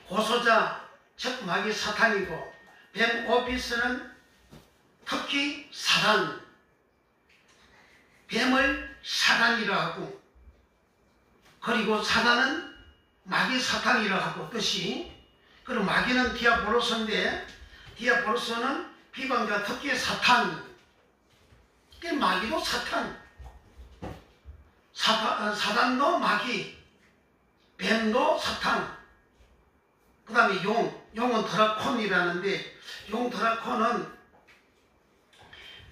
고소자, 즉 마귀 사탄이고, 뱀 오피스는 특히 사단, 뱀을 사단이라 하고, 그리고 사단은 마귀 사탄이라 하고 뜻이. 그리고 마귀는 디아보로스인데, 디아보로스는 비방자, 특히 사탄. 마귀도 사탄, 사단도 마귀, 뱀도 사탄. 그 다음에 용은 드라콘이라는데, 용 드라콘은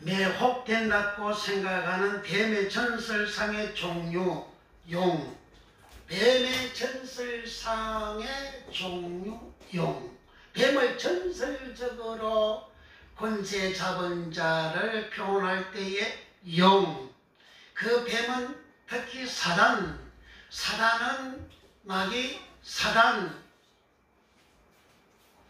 매혹된다고 생각하는 뱀의 전설상의 종류, 용. 뱀의 전설상의 종류, 용. 뱀을 전설적으로 권세 잡은 자를 표현할 때의 용. 그 뱀은 특히 사단, 사단은 마귀 사단.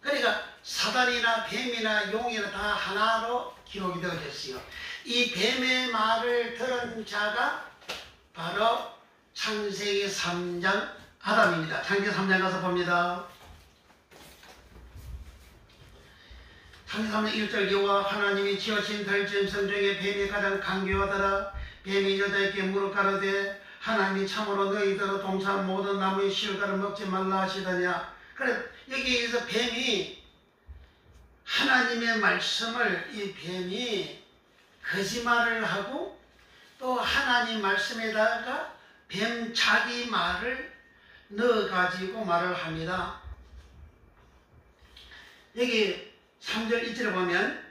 그러니까 사단이나 뱀이나 용이나 다 하나로 기록이 되어졌어요. 이 뱀의 말을 들은 자가 바로 창세기 3장 아담입니다. 창세기 3장 가서 봅니다. 창세기 3장 1절, 여호와 하나님이 지으신 들짐승 중에 뱀이 가장 강교하더라. 뱀이 여자에게 무릎 가로되 하나님이 참으로 너희들로 동산 모든 나무의 실과를 먹지 말라 하시더냐. 그래, 여기에서 뱀이 하나님의 말씀을, 이 뱀이 거짓말을 하고 또 하나님 말씀에다가 뱀 자기 말을 넣어가지고 말을 합니다. 여기 3절 1절에 보면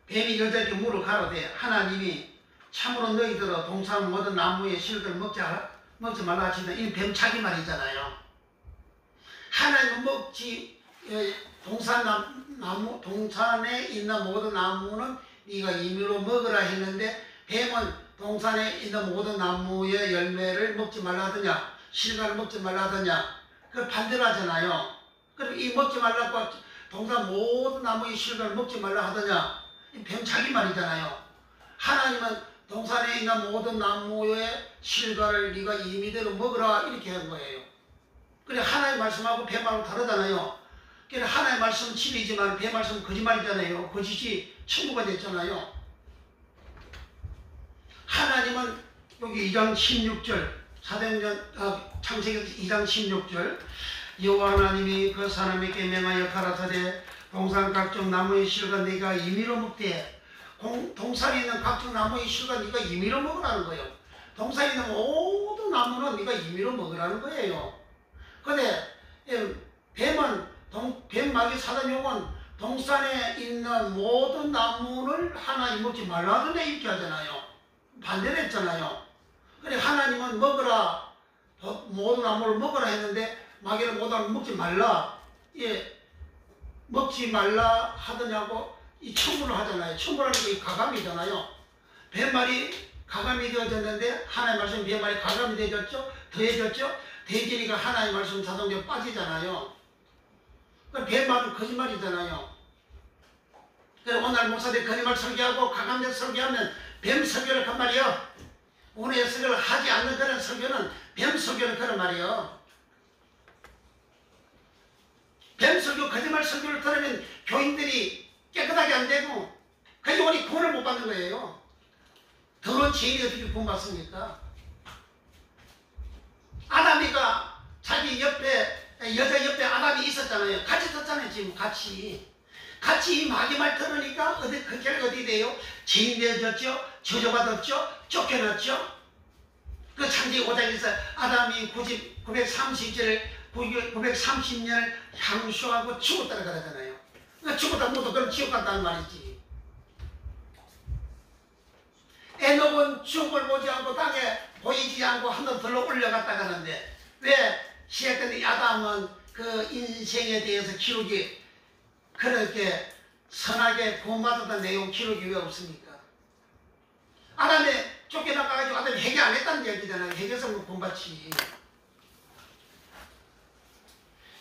뱀이 여자에게 무릎 가로되 하나님이 참으로 너희들어 동산 모든 나무의 실과를 먹지 말라 하시더냐. 이 뱀 자기 말이잖아요. 하나님은 먹지, 동산에 있는 모든 나무는 네가 임의로 먹으라 했는데, 뱀은 동산에 있는 모든 나무의 열매를 먹지 말라 하더냐, 실과를 먹지 말라 하더냐. 그걸 반대로 하잖아요. 그리고 이 먹지 말라고 동산 모든 나무의 실과를 먹지 말라 하더냐, 이 뱀 자기 말이잖아요. 하나님은 동산에 있는 모든 나무의 실과를 네가 임의대로 먹으라 이렇게 한 거예요. 그래, 하나의 말씀하고 뱀 말하고 다르잖아요. 그래, 하나의 말씀은 진리지만 뱀 말씀은 거짓말이잖아요. 거짓이 천부가 됐잖아요. 하나님은 여기 2장 16절, 창세기 2장 16절, 여호와 하나님이 그 사람에게 명하여 가라사대 동산 각종 나무의 실과 네가 임의로 먹되, 동산에 있는 각종 나무의 실과 네가 임의로 먹으라는 거예요. 동산에 있는 모든 나무는 네가 임의로 먹으라는 거예요. 근데 뱀은 뱀 마귀 사단 용은 동산에 있는 모든 나무를 하나님 먹지 말라 하던데 이렇게 하잖아요. 반대로 했잖아요. 그래, 하나님은 먹으라, 모든 나무를 먹으라 했는데 마귀는 모든 나무를 먹지 말라, 먹지 말라 하더냐고 이 첨부를 하잖아요. 첨부라는 게 가감이잖아요. 뱀말이 가감이 되어졌는데 하나님 말씀 뱀말이 가감이 되어졌죠. 더해졌죠. 대지니까 하나님 말씀 자동적으로 빠지잖아요. 뱀말은 거짓말이잖아요. 그래서 오늘 목사들이 거짓말 설교하고 가감된 설교하면 뱀 설교를 한 말이요. 오늘의 설교를 하지 않는 그런 설교는 뱀 설교는 그런 말이요. 뱀 설교, 거짓말 설교를 들으면 교인들이 깨끗하게 안 되고 그 영혼이 구원을 못 받는 거예요. 더러운 죄인이 어떻게 구원받습니까? 아담이가 자기 옆에, 여자 옆에 아담이 있었잖아요. 같이 섰잖아요. 지금 같이 이 마귀 말 들으니까 그 결과 어디 돼요? 죄인 되어졌죠? 저주받았죠? 쫓겨났죠? 그 창세기 5장에서 아담이 930년을 향수하고 죽었다고 그러잖아요. 그러니까 죽었다 모두 그럼 지옥 간다는 말이지. 에녹은 죽음을 보지 않고 땅에 보이지 않고 한번 들러 올라갔다 가는데 왜 시작된 아담은 그 인생에 대해서 기록이 그렇게 선하게 구원받았다는 내용 기록이 왜 없습니까? 아담에 쫓겨나가지고 아담이 회개 안 했다는 얘기잖아요. 회개해서 구원받지.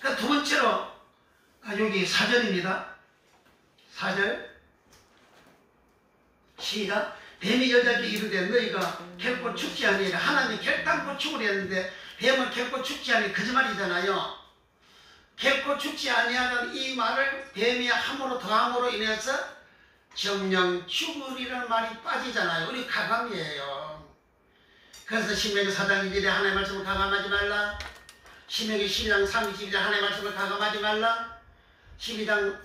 그 두 번째로 여기 4절입니다. 4절 시작. 뱀이 여자에게 이르되 너희가 결코 죽지 아니하리라. 하나님이 결단코 죽으려 했는데 뱀은 결코 죽지 아니하리. 거짓말이잖아요. 결코 죽지 아니하는 이 말을 뱀이 함으로 더함으로 인해서 정령 죽으리라는 말이 빠지잖아요. 우리 가감이에요. 그래서 신명기 4장 2절에 하나님의 말씀을 가감하지 말라. 신명기 12장 32절에 하나님의 말씀을 가감하지 말라. 12장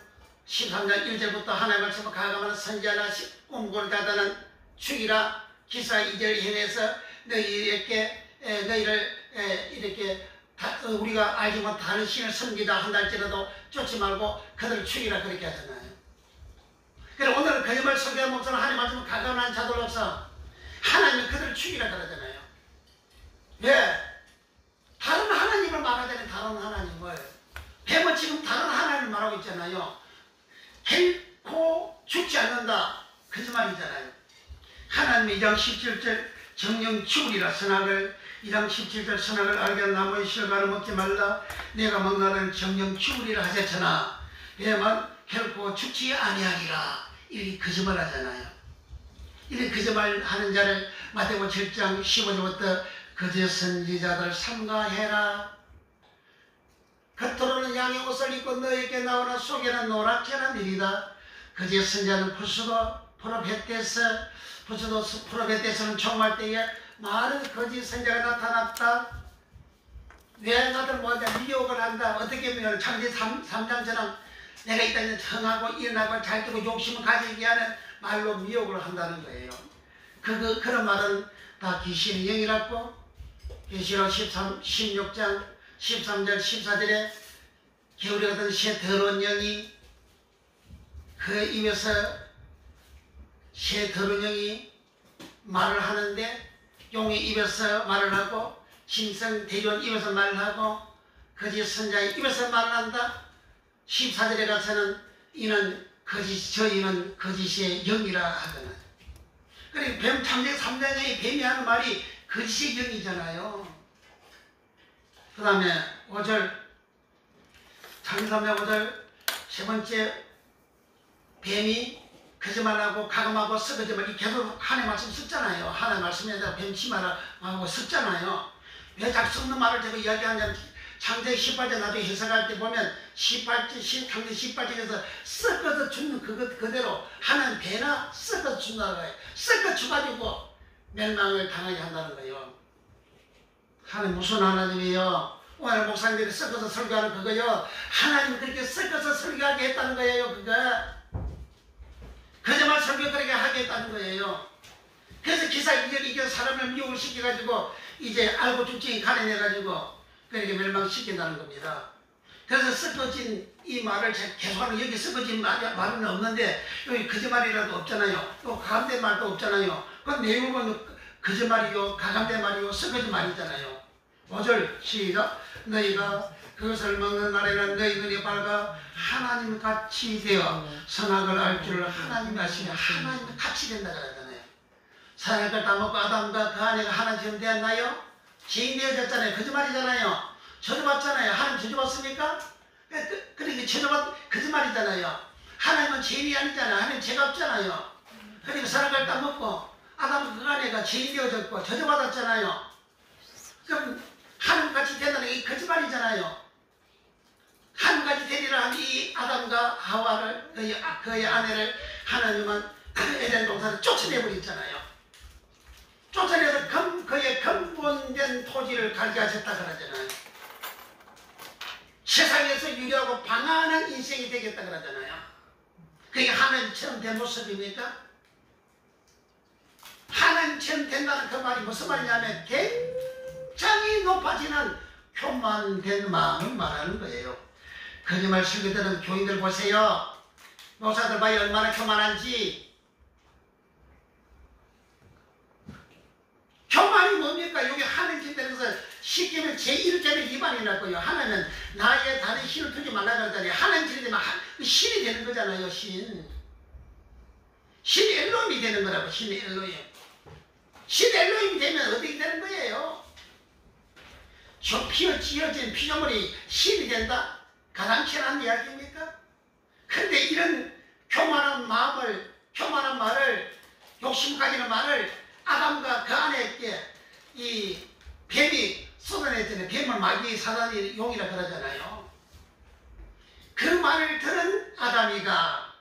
13장 1절부터 하나님의 말씀을 가감하는 선지자나 꿈꾸는 자들은 죽이라. 기사 2절 행해서 너희를 이렇게 우리가 알지 못한 다른 신을 섬기다 한달지라도 쫓지 말고 그들을 죽이라 그렇게 하잖아요. 그래서 오늘은 거짓말 설교한 목사는 하나님 말씀을 가감한 자들로서 하나님은 그들을 죽이라 그러잖아요. 왜? 다른 하나님을 말하자면 다른 하나님을 뱀은 지금 다른 하나님을 말하고 있잖아요. 결코 죽지 않는다. 거짓말이잖아요. 하나님이 2장 17절 정령 죽으리라. 선악을 2장 17절 선악을 알게 한 나무의 실과를 먹지 말라. 내가 먹나는 정령 죽으리라 하셨으나 뱀은 결코 죽지 아니하리라. 이렇게 거짓말 하잖아요. 이렇게 거짓말 하는 자를 마태복음 7장 15절부터 거짓 선지자들 삼가해라. 겉으로는 양의 옷을 입고 너에게 나오나 속에는 노랗게나 느리다. 거짓 선지자는 프로페테스는 종말 때에 많은 거짓 선지자가 나타났다. 왜 나들 뭐냐 미혹을 한다. 어떻게 보면 창세기 3장처럼 내가 이 땅에 청하고 일어나고 잘 뜨고 욕심을 가지게 하는 말로 미혹을 한다는 거예요. 그런 말은 다 귀신의 영이라고. 계시록 16장 13절 14절에 겨울에 같은 새 더러운 영이 그 입에서 새 더러운 영이 말을 하는데 용의 입에서 말을 하고 짐승 대리원 입에서 말을 하고 거짓 선자의 입에서 말을 한다. 14절에 가서는 이는 저희는 거짓의 영이라 하잖아요. 그러니까 뱀 창세기 3장에 뱀이 하는 말이 거짓의 영이잖아요. 그 다음에 5절 창세기 3장 5절 세 번째 뱀이 거짓말하고 가감하고 썩어지면 계속 하나님 말씀 썼잖아요. 하나님 말씀에다가 뱀 치마라고 썼잖아요. 왜 자꾸 썩는 말을 제가 이야기하냐면 창세기 18절 나중에 해석할 때 보면 창세기 18절에서 썩어서 죽는 그것 그대로 하나님 배나 썩어서 죽는다는 거예요. 썩어 죽어가지고 멸망을 당하게 한다는 거예요. 하나님 무슨 하나님이에요? 오늘 목사님들이 썩어서 설교하는 그거요. 하나님 그렇게 썩어서 설교하게 했다는 거예요. 그거 거짓말 설교 그렇게 하게 했다는 거예요. 그래서 기사 이겨 사람을 미혹을 시켜가지고 이제 알고 죽지 가려내가지고 그렇게 멸망시킨다는 겁니다. 그래서 썩어진 이 말을 계속하는 여기 썩어진 말은 없는데 여기 거짓말이라도 없잖아요. 또 가감된 말도 없잖아요. 그 내용은 거짓말이요 가감된 말이요 썩어진 말이잖아요. 5절 시작. 너희가 그것을 먹는 날에는 너희 눈이 밝아 하나님 같이 되어 선악을 알 줄을 하나님이 아시며 하나님 같이 된다 그러잖아요. 선악을 다 먹고 아담과 그 아내가 하나님처럼 되었나요? 죄인 되어졌잖아요. 거짓말이잖아요. 저주받잖아요. 하나님 저주받습니까? 그러니까 저주받 거짓말이잖아요. 하나님은 죄인이 아니잖아요. 하나님 죄가 없잖아요. 그러니까 선악을 다 먹고 아담과 그 아내가 죄인 되어졌고 저주받았잖아요. 그럼 하나님같이 된다는 게 거짓말이잖아요. 하나님같이 되리라 한 이 아담과 하와를 그의 아내를 하나님은 에덴 동산을 쫓아내버렸잖아요. 쫓아내서 그의 근본된 토지를 갈게 하셨다 그러잖아요. 세상에서 유리하고 방한한 인생이 되겠다 그러잖아요. 그게 하나님처럼 된 모습입니까? 하나님처럼 된다는 그 말이 무슨 말이냐면 굉장히 높아지는 교만된 마음을 말하는 거예요. 거짓말 설교들은 교인들 보세요. 목사들 봐요. 얼마나 교만한지. 교만이 뭡니까? 여기 하나님 집에서 쉽게는 제1계명 위반이라고요. 하나는 나의 다른 신을 두지 말라 그러잖아요. 하나님 신이 되면 신이 되는 거잖아요. 신이 엘로힘이 되는 거라고. 신이 엘로힘. 신이 엘로힘이 되면 어떻게 되는 거예요? 저 피어 찌어진 피조물이 신이 된다? 가당치한 이야기입니까? 그런데 이런 교만한 말을, 욕심 가지는 말을 아담과 그 안에 있게 이 뱀이 쏟아냈잖아요. 뱀을 마귀의 사단이 용이라 그러잖아요. 그 말을 들은 아담이가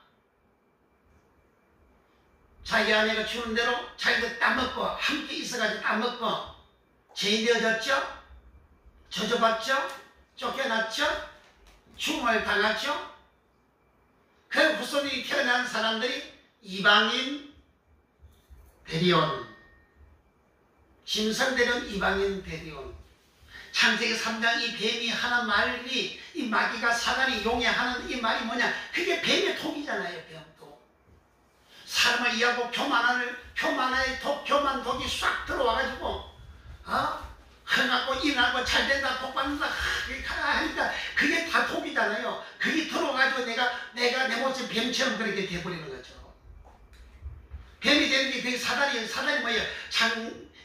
자기 아내가 주는 대로 자기도 따먹고 함께 있어가지고 따먹고 죄인 되어졌죠? 저주받죠? 쫓겨났죠? 죽음을 당했죠? 그 후손이 태어난 사람들이 이방인 대리온, 짐승들은 이방인 대리온. 창세기 3장 이 뱀이 하는 말이, 이 마귀가 사단이 용해하는 이 말이 뭐냐? 그게 뱀의 독이잖아요. 뱀독. 사람을 이해하고 교만의 독, 교만 독이 싹 들어와가지고 흥하고 인하고 잘된다, 복받는다 하니까 그게 다 독이잖아요. 그게 들어와가지고 내가 내 모습 뱀처럼 그렇게 돼버리는 거죠. 뱀이 되는 게 그게 사단이 뭐예요?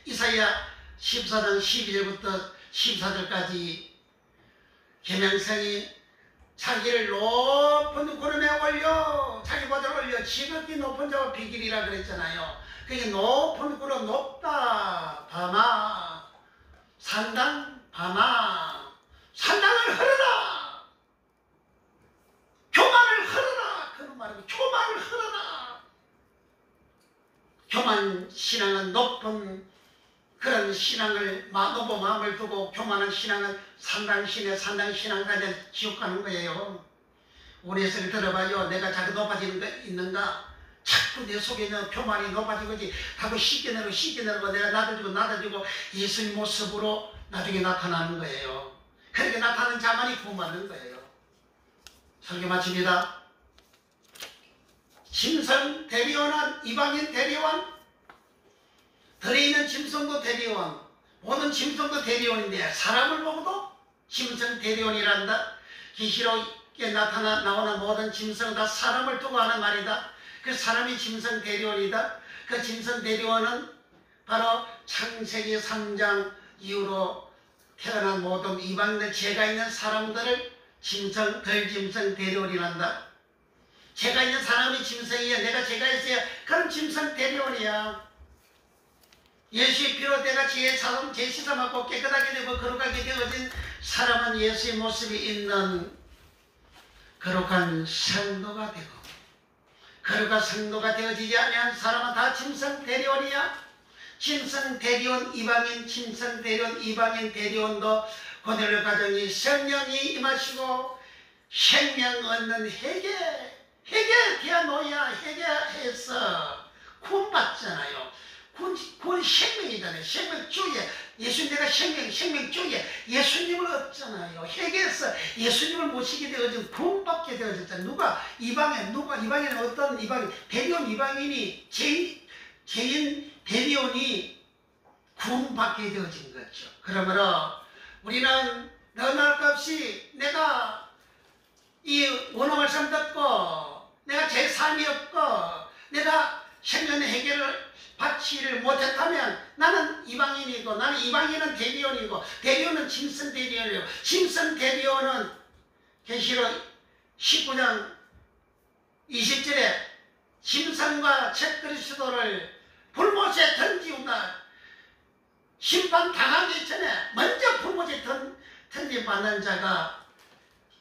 이사야 14장 12절부터 14절까지 계명성이 자기를 높은 구름에 올려, 자기 보좌를 올려 지극히 높은 자와 비길이라 그랬잖아요. 그게 높은 구름, 높다 밤아, 산당 밤아, 산당을 흐르라, 교만을 흐르라. 그런 말이고, 교만을 흐르라. 교만 신앙은 높은 그런 신앙을 높은 마음을 두고, 교만한 신앙은 산당신의 산당신앙까지 지옥 가는 거예요. 우리 예수를 들어봐요. 내가 자꾸 높아지는 거 있는가? 자꾸 내 속에 있는 교만이 높아진 거지. 자꾸 쉽게 내고 내가 낮아지고 예수님 모습으로 나중에 나타나는 거예요. 그렇게 나타나는 자만이 구원받는 거예요. 설교 마칩니다. 짐승 대리원은 이방인 대리원, 들에 있는 짐승도 대리원, 모든 짐승도 대리원인데 사람을 보고도 짐승 대리원이란다. 계시록에 나오는 모든 짐승은 다 사람을 두고 하는 말이다. 그 사람이 짐승 대리원이다. 그 짐승 대리원은 바로 창세기 3장 이후로 태어난 모든 이방인들, 죄가 있는 사람들을 짐승 대리원이란다. 죄가 있는 사람이 짐승이야. 내가 죄가 있어야 그런 짐승 대리원이야. 예수의 피로 내가 죄 씻어먹고 깨끗하게 되고 거룩하게 되어진 사람은 예수의 모습이 있는 거룩한 성도가 되고, 거룩한 성도가 되어지지 아니한 사람은 다 짐승 대리원이야. 짐승 대리원 이방인, 짐승 대리원 이방인 대리원도 고넬료 가정이 성령이 임하시고 생명 얻는 회개 디아노야, 회개해서 구원받잖아요. 구원 생명이잖아요. 생명주에 예수님, 내가 생명주에 예수님을 얻잖아요. 회개해서 예수님을 모시게 되어진, 구원받게 되어졌잖아요. 이방인 어떤 이방인, 대리온 이방인이 죄인 대리온이 구원받게 되어진 거죠. 그러므로 우리는 너나 할 것 없이 내가 이 원어말씀 듣고 내가 제 삶이 없고 내가 생명의 해결을 받지를 못했다면 나는 이방인이고, 나는 이방인은 대리온이고, 대리온은 짐승 대리온이고, 짐승 대리온은 계시록 19장 20절에 짐승과 첫 그리스도를 불못에 던지우다 심판 당하기 전에 먼저 불못에 던져받는 자가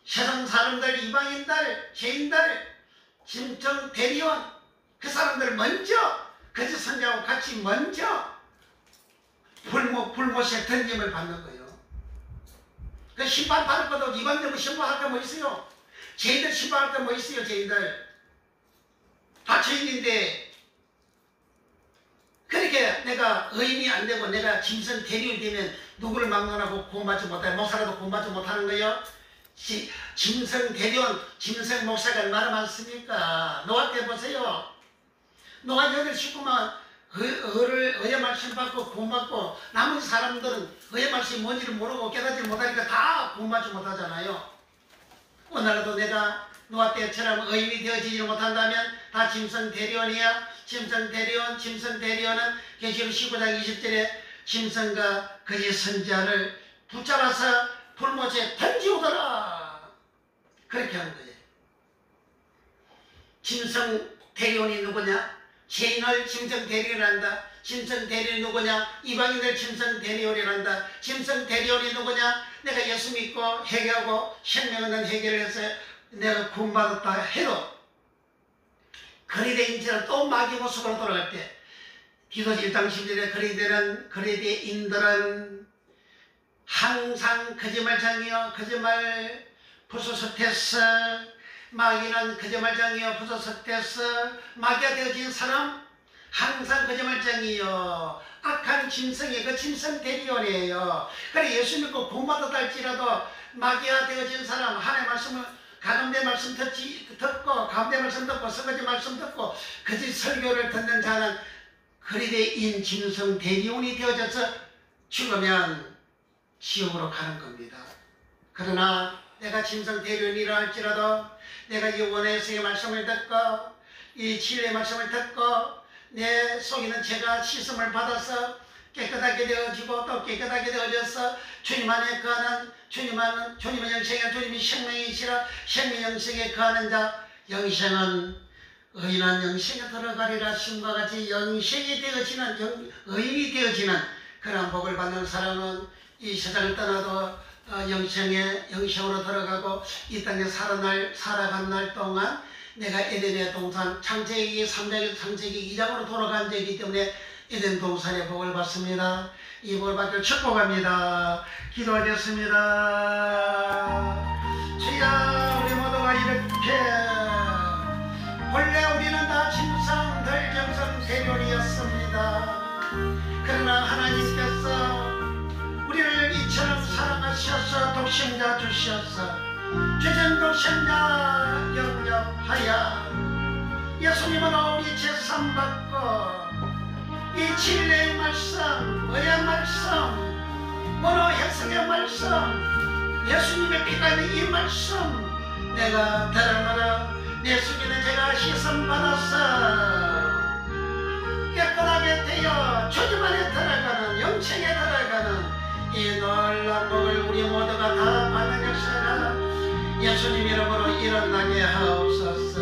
세상 사람들, 이방인들, 죄인들, 짐승 대리온, 그 사람들 먼저 거짓 선자하고 같이 먼저 불못에 던짐을 받는 거예요. 그 심판 받을 것도 이방인들 심판할 거 뭐 있어요? 죄인들 심판할 거 뭐 있어요? 죄인들 다 죄인인데, 그렇게 내가 의인이 안 되고 내가 짐승 대리원이 되면 누구를 막론하고 구원받지 못해? 목사라도 구원받지 못하는 거예요? 짐승 대리원, 짐승 목사가 얼마나 많습니까? 노아 때 보세요. 노아 8 식구만 의의 말씀 받고 구원받고 나머지 사람들은 의의 말씀이 뭔지를 모르고 깨닫지 못하니까 다 구원받지 못하잖아요. 오늘도 내가 노아 때처럼 의인이 되어지지 못한다면 다 짐승 대리원이야. 짐승 대리원은 계시록 19장 20절에 짐승과 거짓 선지자를 붙잡아서 불못에 던지오더라. 그렇게 하는 거예요. 짐승 대리원이 누구냐? 죄인을 짐승 대리원이란다. 짐승 대리원이 누구냐? 이방인들 짐승 대리원이란다. 짐승 대리원이 누구냐? 내가 예수 믿고 회개하고 생명 얻는 회개를 해서 내가 구원받았다 해도 거리대인처럼 또 마귀 모습으로 돌아갈 때 디도서 1장 10절에 거리대인들은 항상 거짓말장이요 거짓말 부수석태서 마귀는 거짓말장이요 부수석태서 마귀가 되어진 사람 항상 거짓말장이요 악한 짐승이 그 짐승 대리원이에요. 그래 예수 믿고 구원받았다 할지라도 마귀가 되어진 사람 하나님의 말씀을 가운데 말씀 듣고 가운데 말씀 듣고 설거지 말씀 듣고 거짓 설교를 듣는 자는 거리대인 짐승 대리원이 되어져서 죽으면 지옥으로 가는 겁니다. 그러나 내가 짐승 대리원이라 할지라도 내가 영원의 예수의 말씀을 듣고 이 진리의 말씀을 듣고 내 속에 있는 죄가 씻음을 받아서 깨끗하게 되어지고 또 깨끗하게 되어져서 주님 안에 거하는 주님은 영생이야. 주님이 생명이시라. 생명 영생에 거하는 자 영생은 의인한 영생에 들어가리라. 심과 같이 영생이 되어지는 의인이 되어지는 그런 복을 받는 사람은 이 세상을 떠나도 영생으로 들어가고 이 땅에 살아간 날 동안 내가 에덴의 동산 창세기 3장에서 창세기 2장으로 돌아간 적이기 때문에 에덴 동산의 복을 받습니다. 이 복을 받기를 축복합니다. 기도하겠습니다. 주여 우리 모두가 이렇게 원래 우리는 다 짐승들 정성 대변이었습니다. 그러나 하나님께서 우리를 이처럼 사랑하셔서 독생자 주셔서 죄전 독생자 영접하여 예수님은 우리 제삼 받고 이 진리의 말씀, 의의 말씀, 모노 혜성의 말씀, 예수님의 피가 있는 이 말씀 내가 들으므로 내 속에는 제가 씻음 받아서 깨끗하게 되어 주님 안에 들어가는 영생에 들어가는 이 놀라운 복을 우리 모두가 다 받는 역사가 예수님 이름으로 일어나게 하옵소서.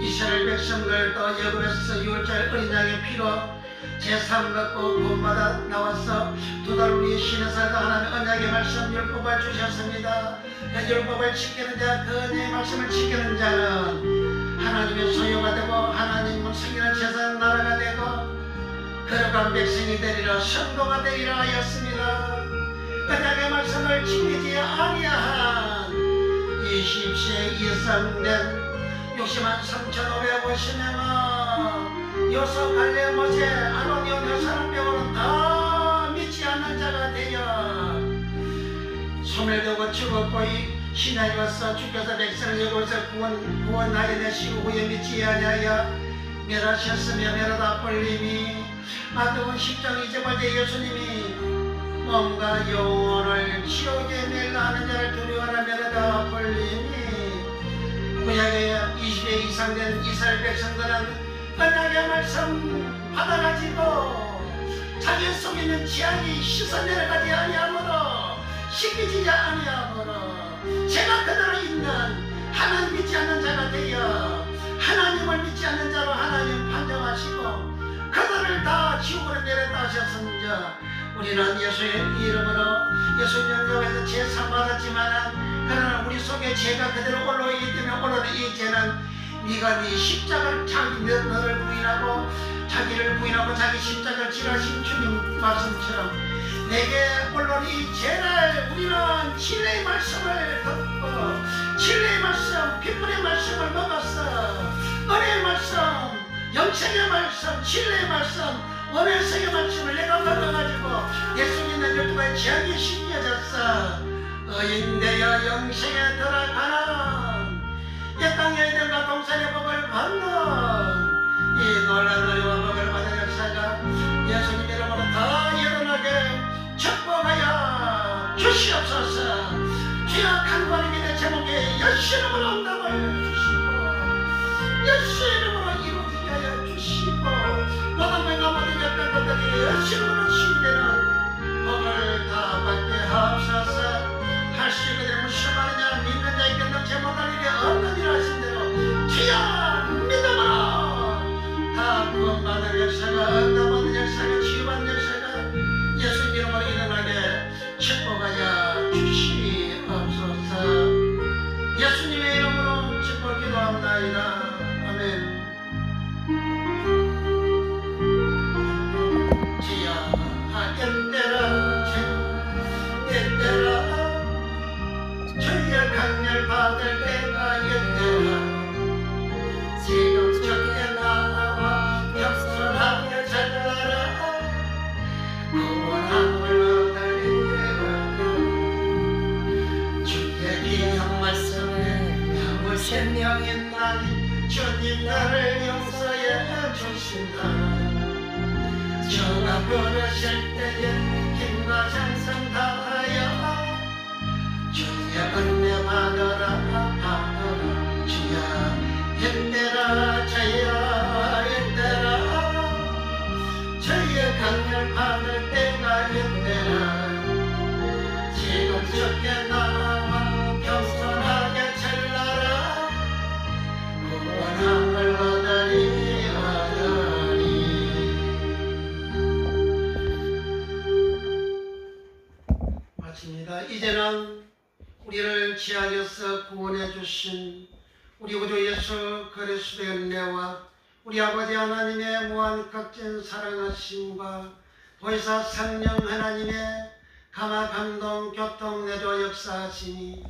이스라엘 백성들 또 여굽에서 유월절 어린 양의 피로 제삼 받고 구원받아 나와서 두 달 후에 신의 살다 하나님 언약의 말씀 율법을 주셨습니다. 그 율법을 지키는 자, 그 언약의 말씀을 지키는 자는 하나님의 소유가 되고 하나님은 승리는 제사장 나라가 되고 거룩한 백성이 되리라 성도가 되리라 하였습니다. 언약의 말씀을 지키지 아니한 20세 이상 된 603,550명은 요소 갈레 모세 아로니온 여사람 빼고는 다 믿지 않는 자가 되어 소멸되고 죽었고 신하에 와서 주께서 백성을 여기서 구원하여 내시고 후에 믿지 아니하여 멸하셨으며 멸하다 벌림이 아드운 10장 2절까지 예수님이 몸과 영혼을 지옥에 멸하는 자를 두려워하라 멸하다 벌림이 구약의 20세 이상 된 이스라엘 백성들은 언약의 말씀 받아가지고 자기 속에 있는 지향이 씻어내려가지 아니하므로 씻기지 아니하므로 제가 그대로 있는 하나님 믿지 않는 자가 되어 하나님을 믿지 않는 자로 하나님 판정하시고 그들을 다 지옥으로 내렸다 하셨습니다. 우리는 예수의 이름으로 예수님 영접에서 죄상 받았지만 그러나 우리 속에 죄가 그대로 올라오기 때문에 올라오는 이 죄는 네가 네 십자가를 너를 부인하고 자기를 부인하고 자기 십자가를 지라신 주님 말씀처럼 내게 올라온 이 죄를 우리는 진리의 말씀을 듣고 진리의 말씀 빛불의 말씀을 먹었어. 은혜의 말씀 영생의 말씀 진리의 말씀 원해성의 말씀을 내가 먹어가지고 내 속에 있는 열두가지 지향이 심겨졌어. 의인되어 영생에 들어가는 이 땅의 애들과 동산의 복을 받는 이 놀라운 은혜와 복을 받은 역사가 주시옵소서. 주여 간구하는 내 제목에 예수 이름으로 응답을 주시고 예수 이름으로 이루어지게 하여 주시고 모든 병과 모든 역병 것들이 예수 이름으로 치유되는 복을 다 받게 하옵소서. 할 수 있거든 무슨 말이냐 믿는 자에게 능치 못할 일이 없는 일 하신 대로 주여 믿음으로 다 구원받는 역사가 응답받는 역사가 치유받는 역사가 예수 이름으로 일어나게 축복하여 주시옵소서. 예수님의 이름으로 축복 기도합나이다. 아멘. 주여 하겠대라 겠대라 주의 강렬 받을 때가 있대라. 지금 적게 나와 겸손하게 잘라라. 구원함을 얻으리라. 주의 귀한 말씀에 영원 생명인 나니 주님 나를 용서해 주신다. 주가 부르실 때에 힘과 찬성 다하여 주의 은혜 받아라 받아라. 주여 힘내라 자여 힘내라. 주의 강렬 받을 때가 힘내라. 지금 적게 나와 겸손하게 잘라라. 구원함을 얻으리 얻으리. 마칩니다. 이제는 우리를 지하여서 구원해 주신 우리 구주 예수 그리스도의 은혜와 우리 아버지 하나님의 무한 값진 사랑하심과 보혜사 성령 하나님의 감화 감동 교통 내조 역사하시니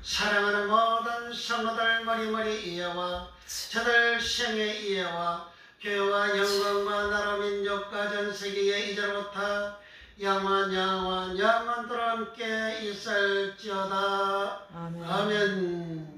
사랑하는 모든 성도들 머리머리 이해와 저들 생의 이해와 교회와 영광과 나라 민족과 전 세계에 이제로부터 영원 영원토록 함께 있을지어다. 아멘.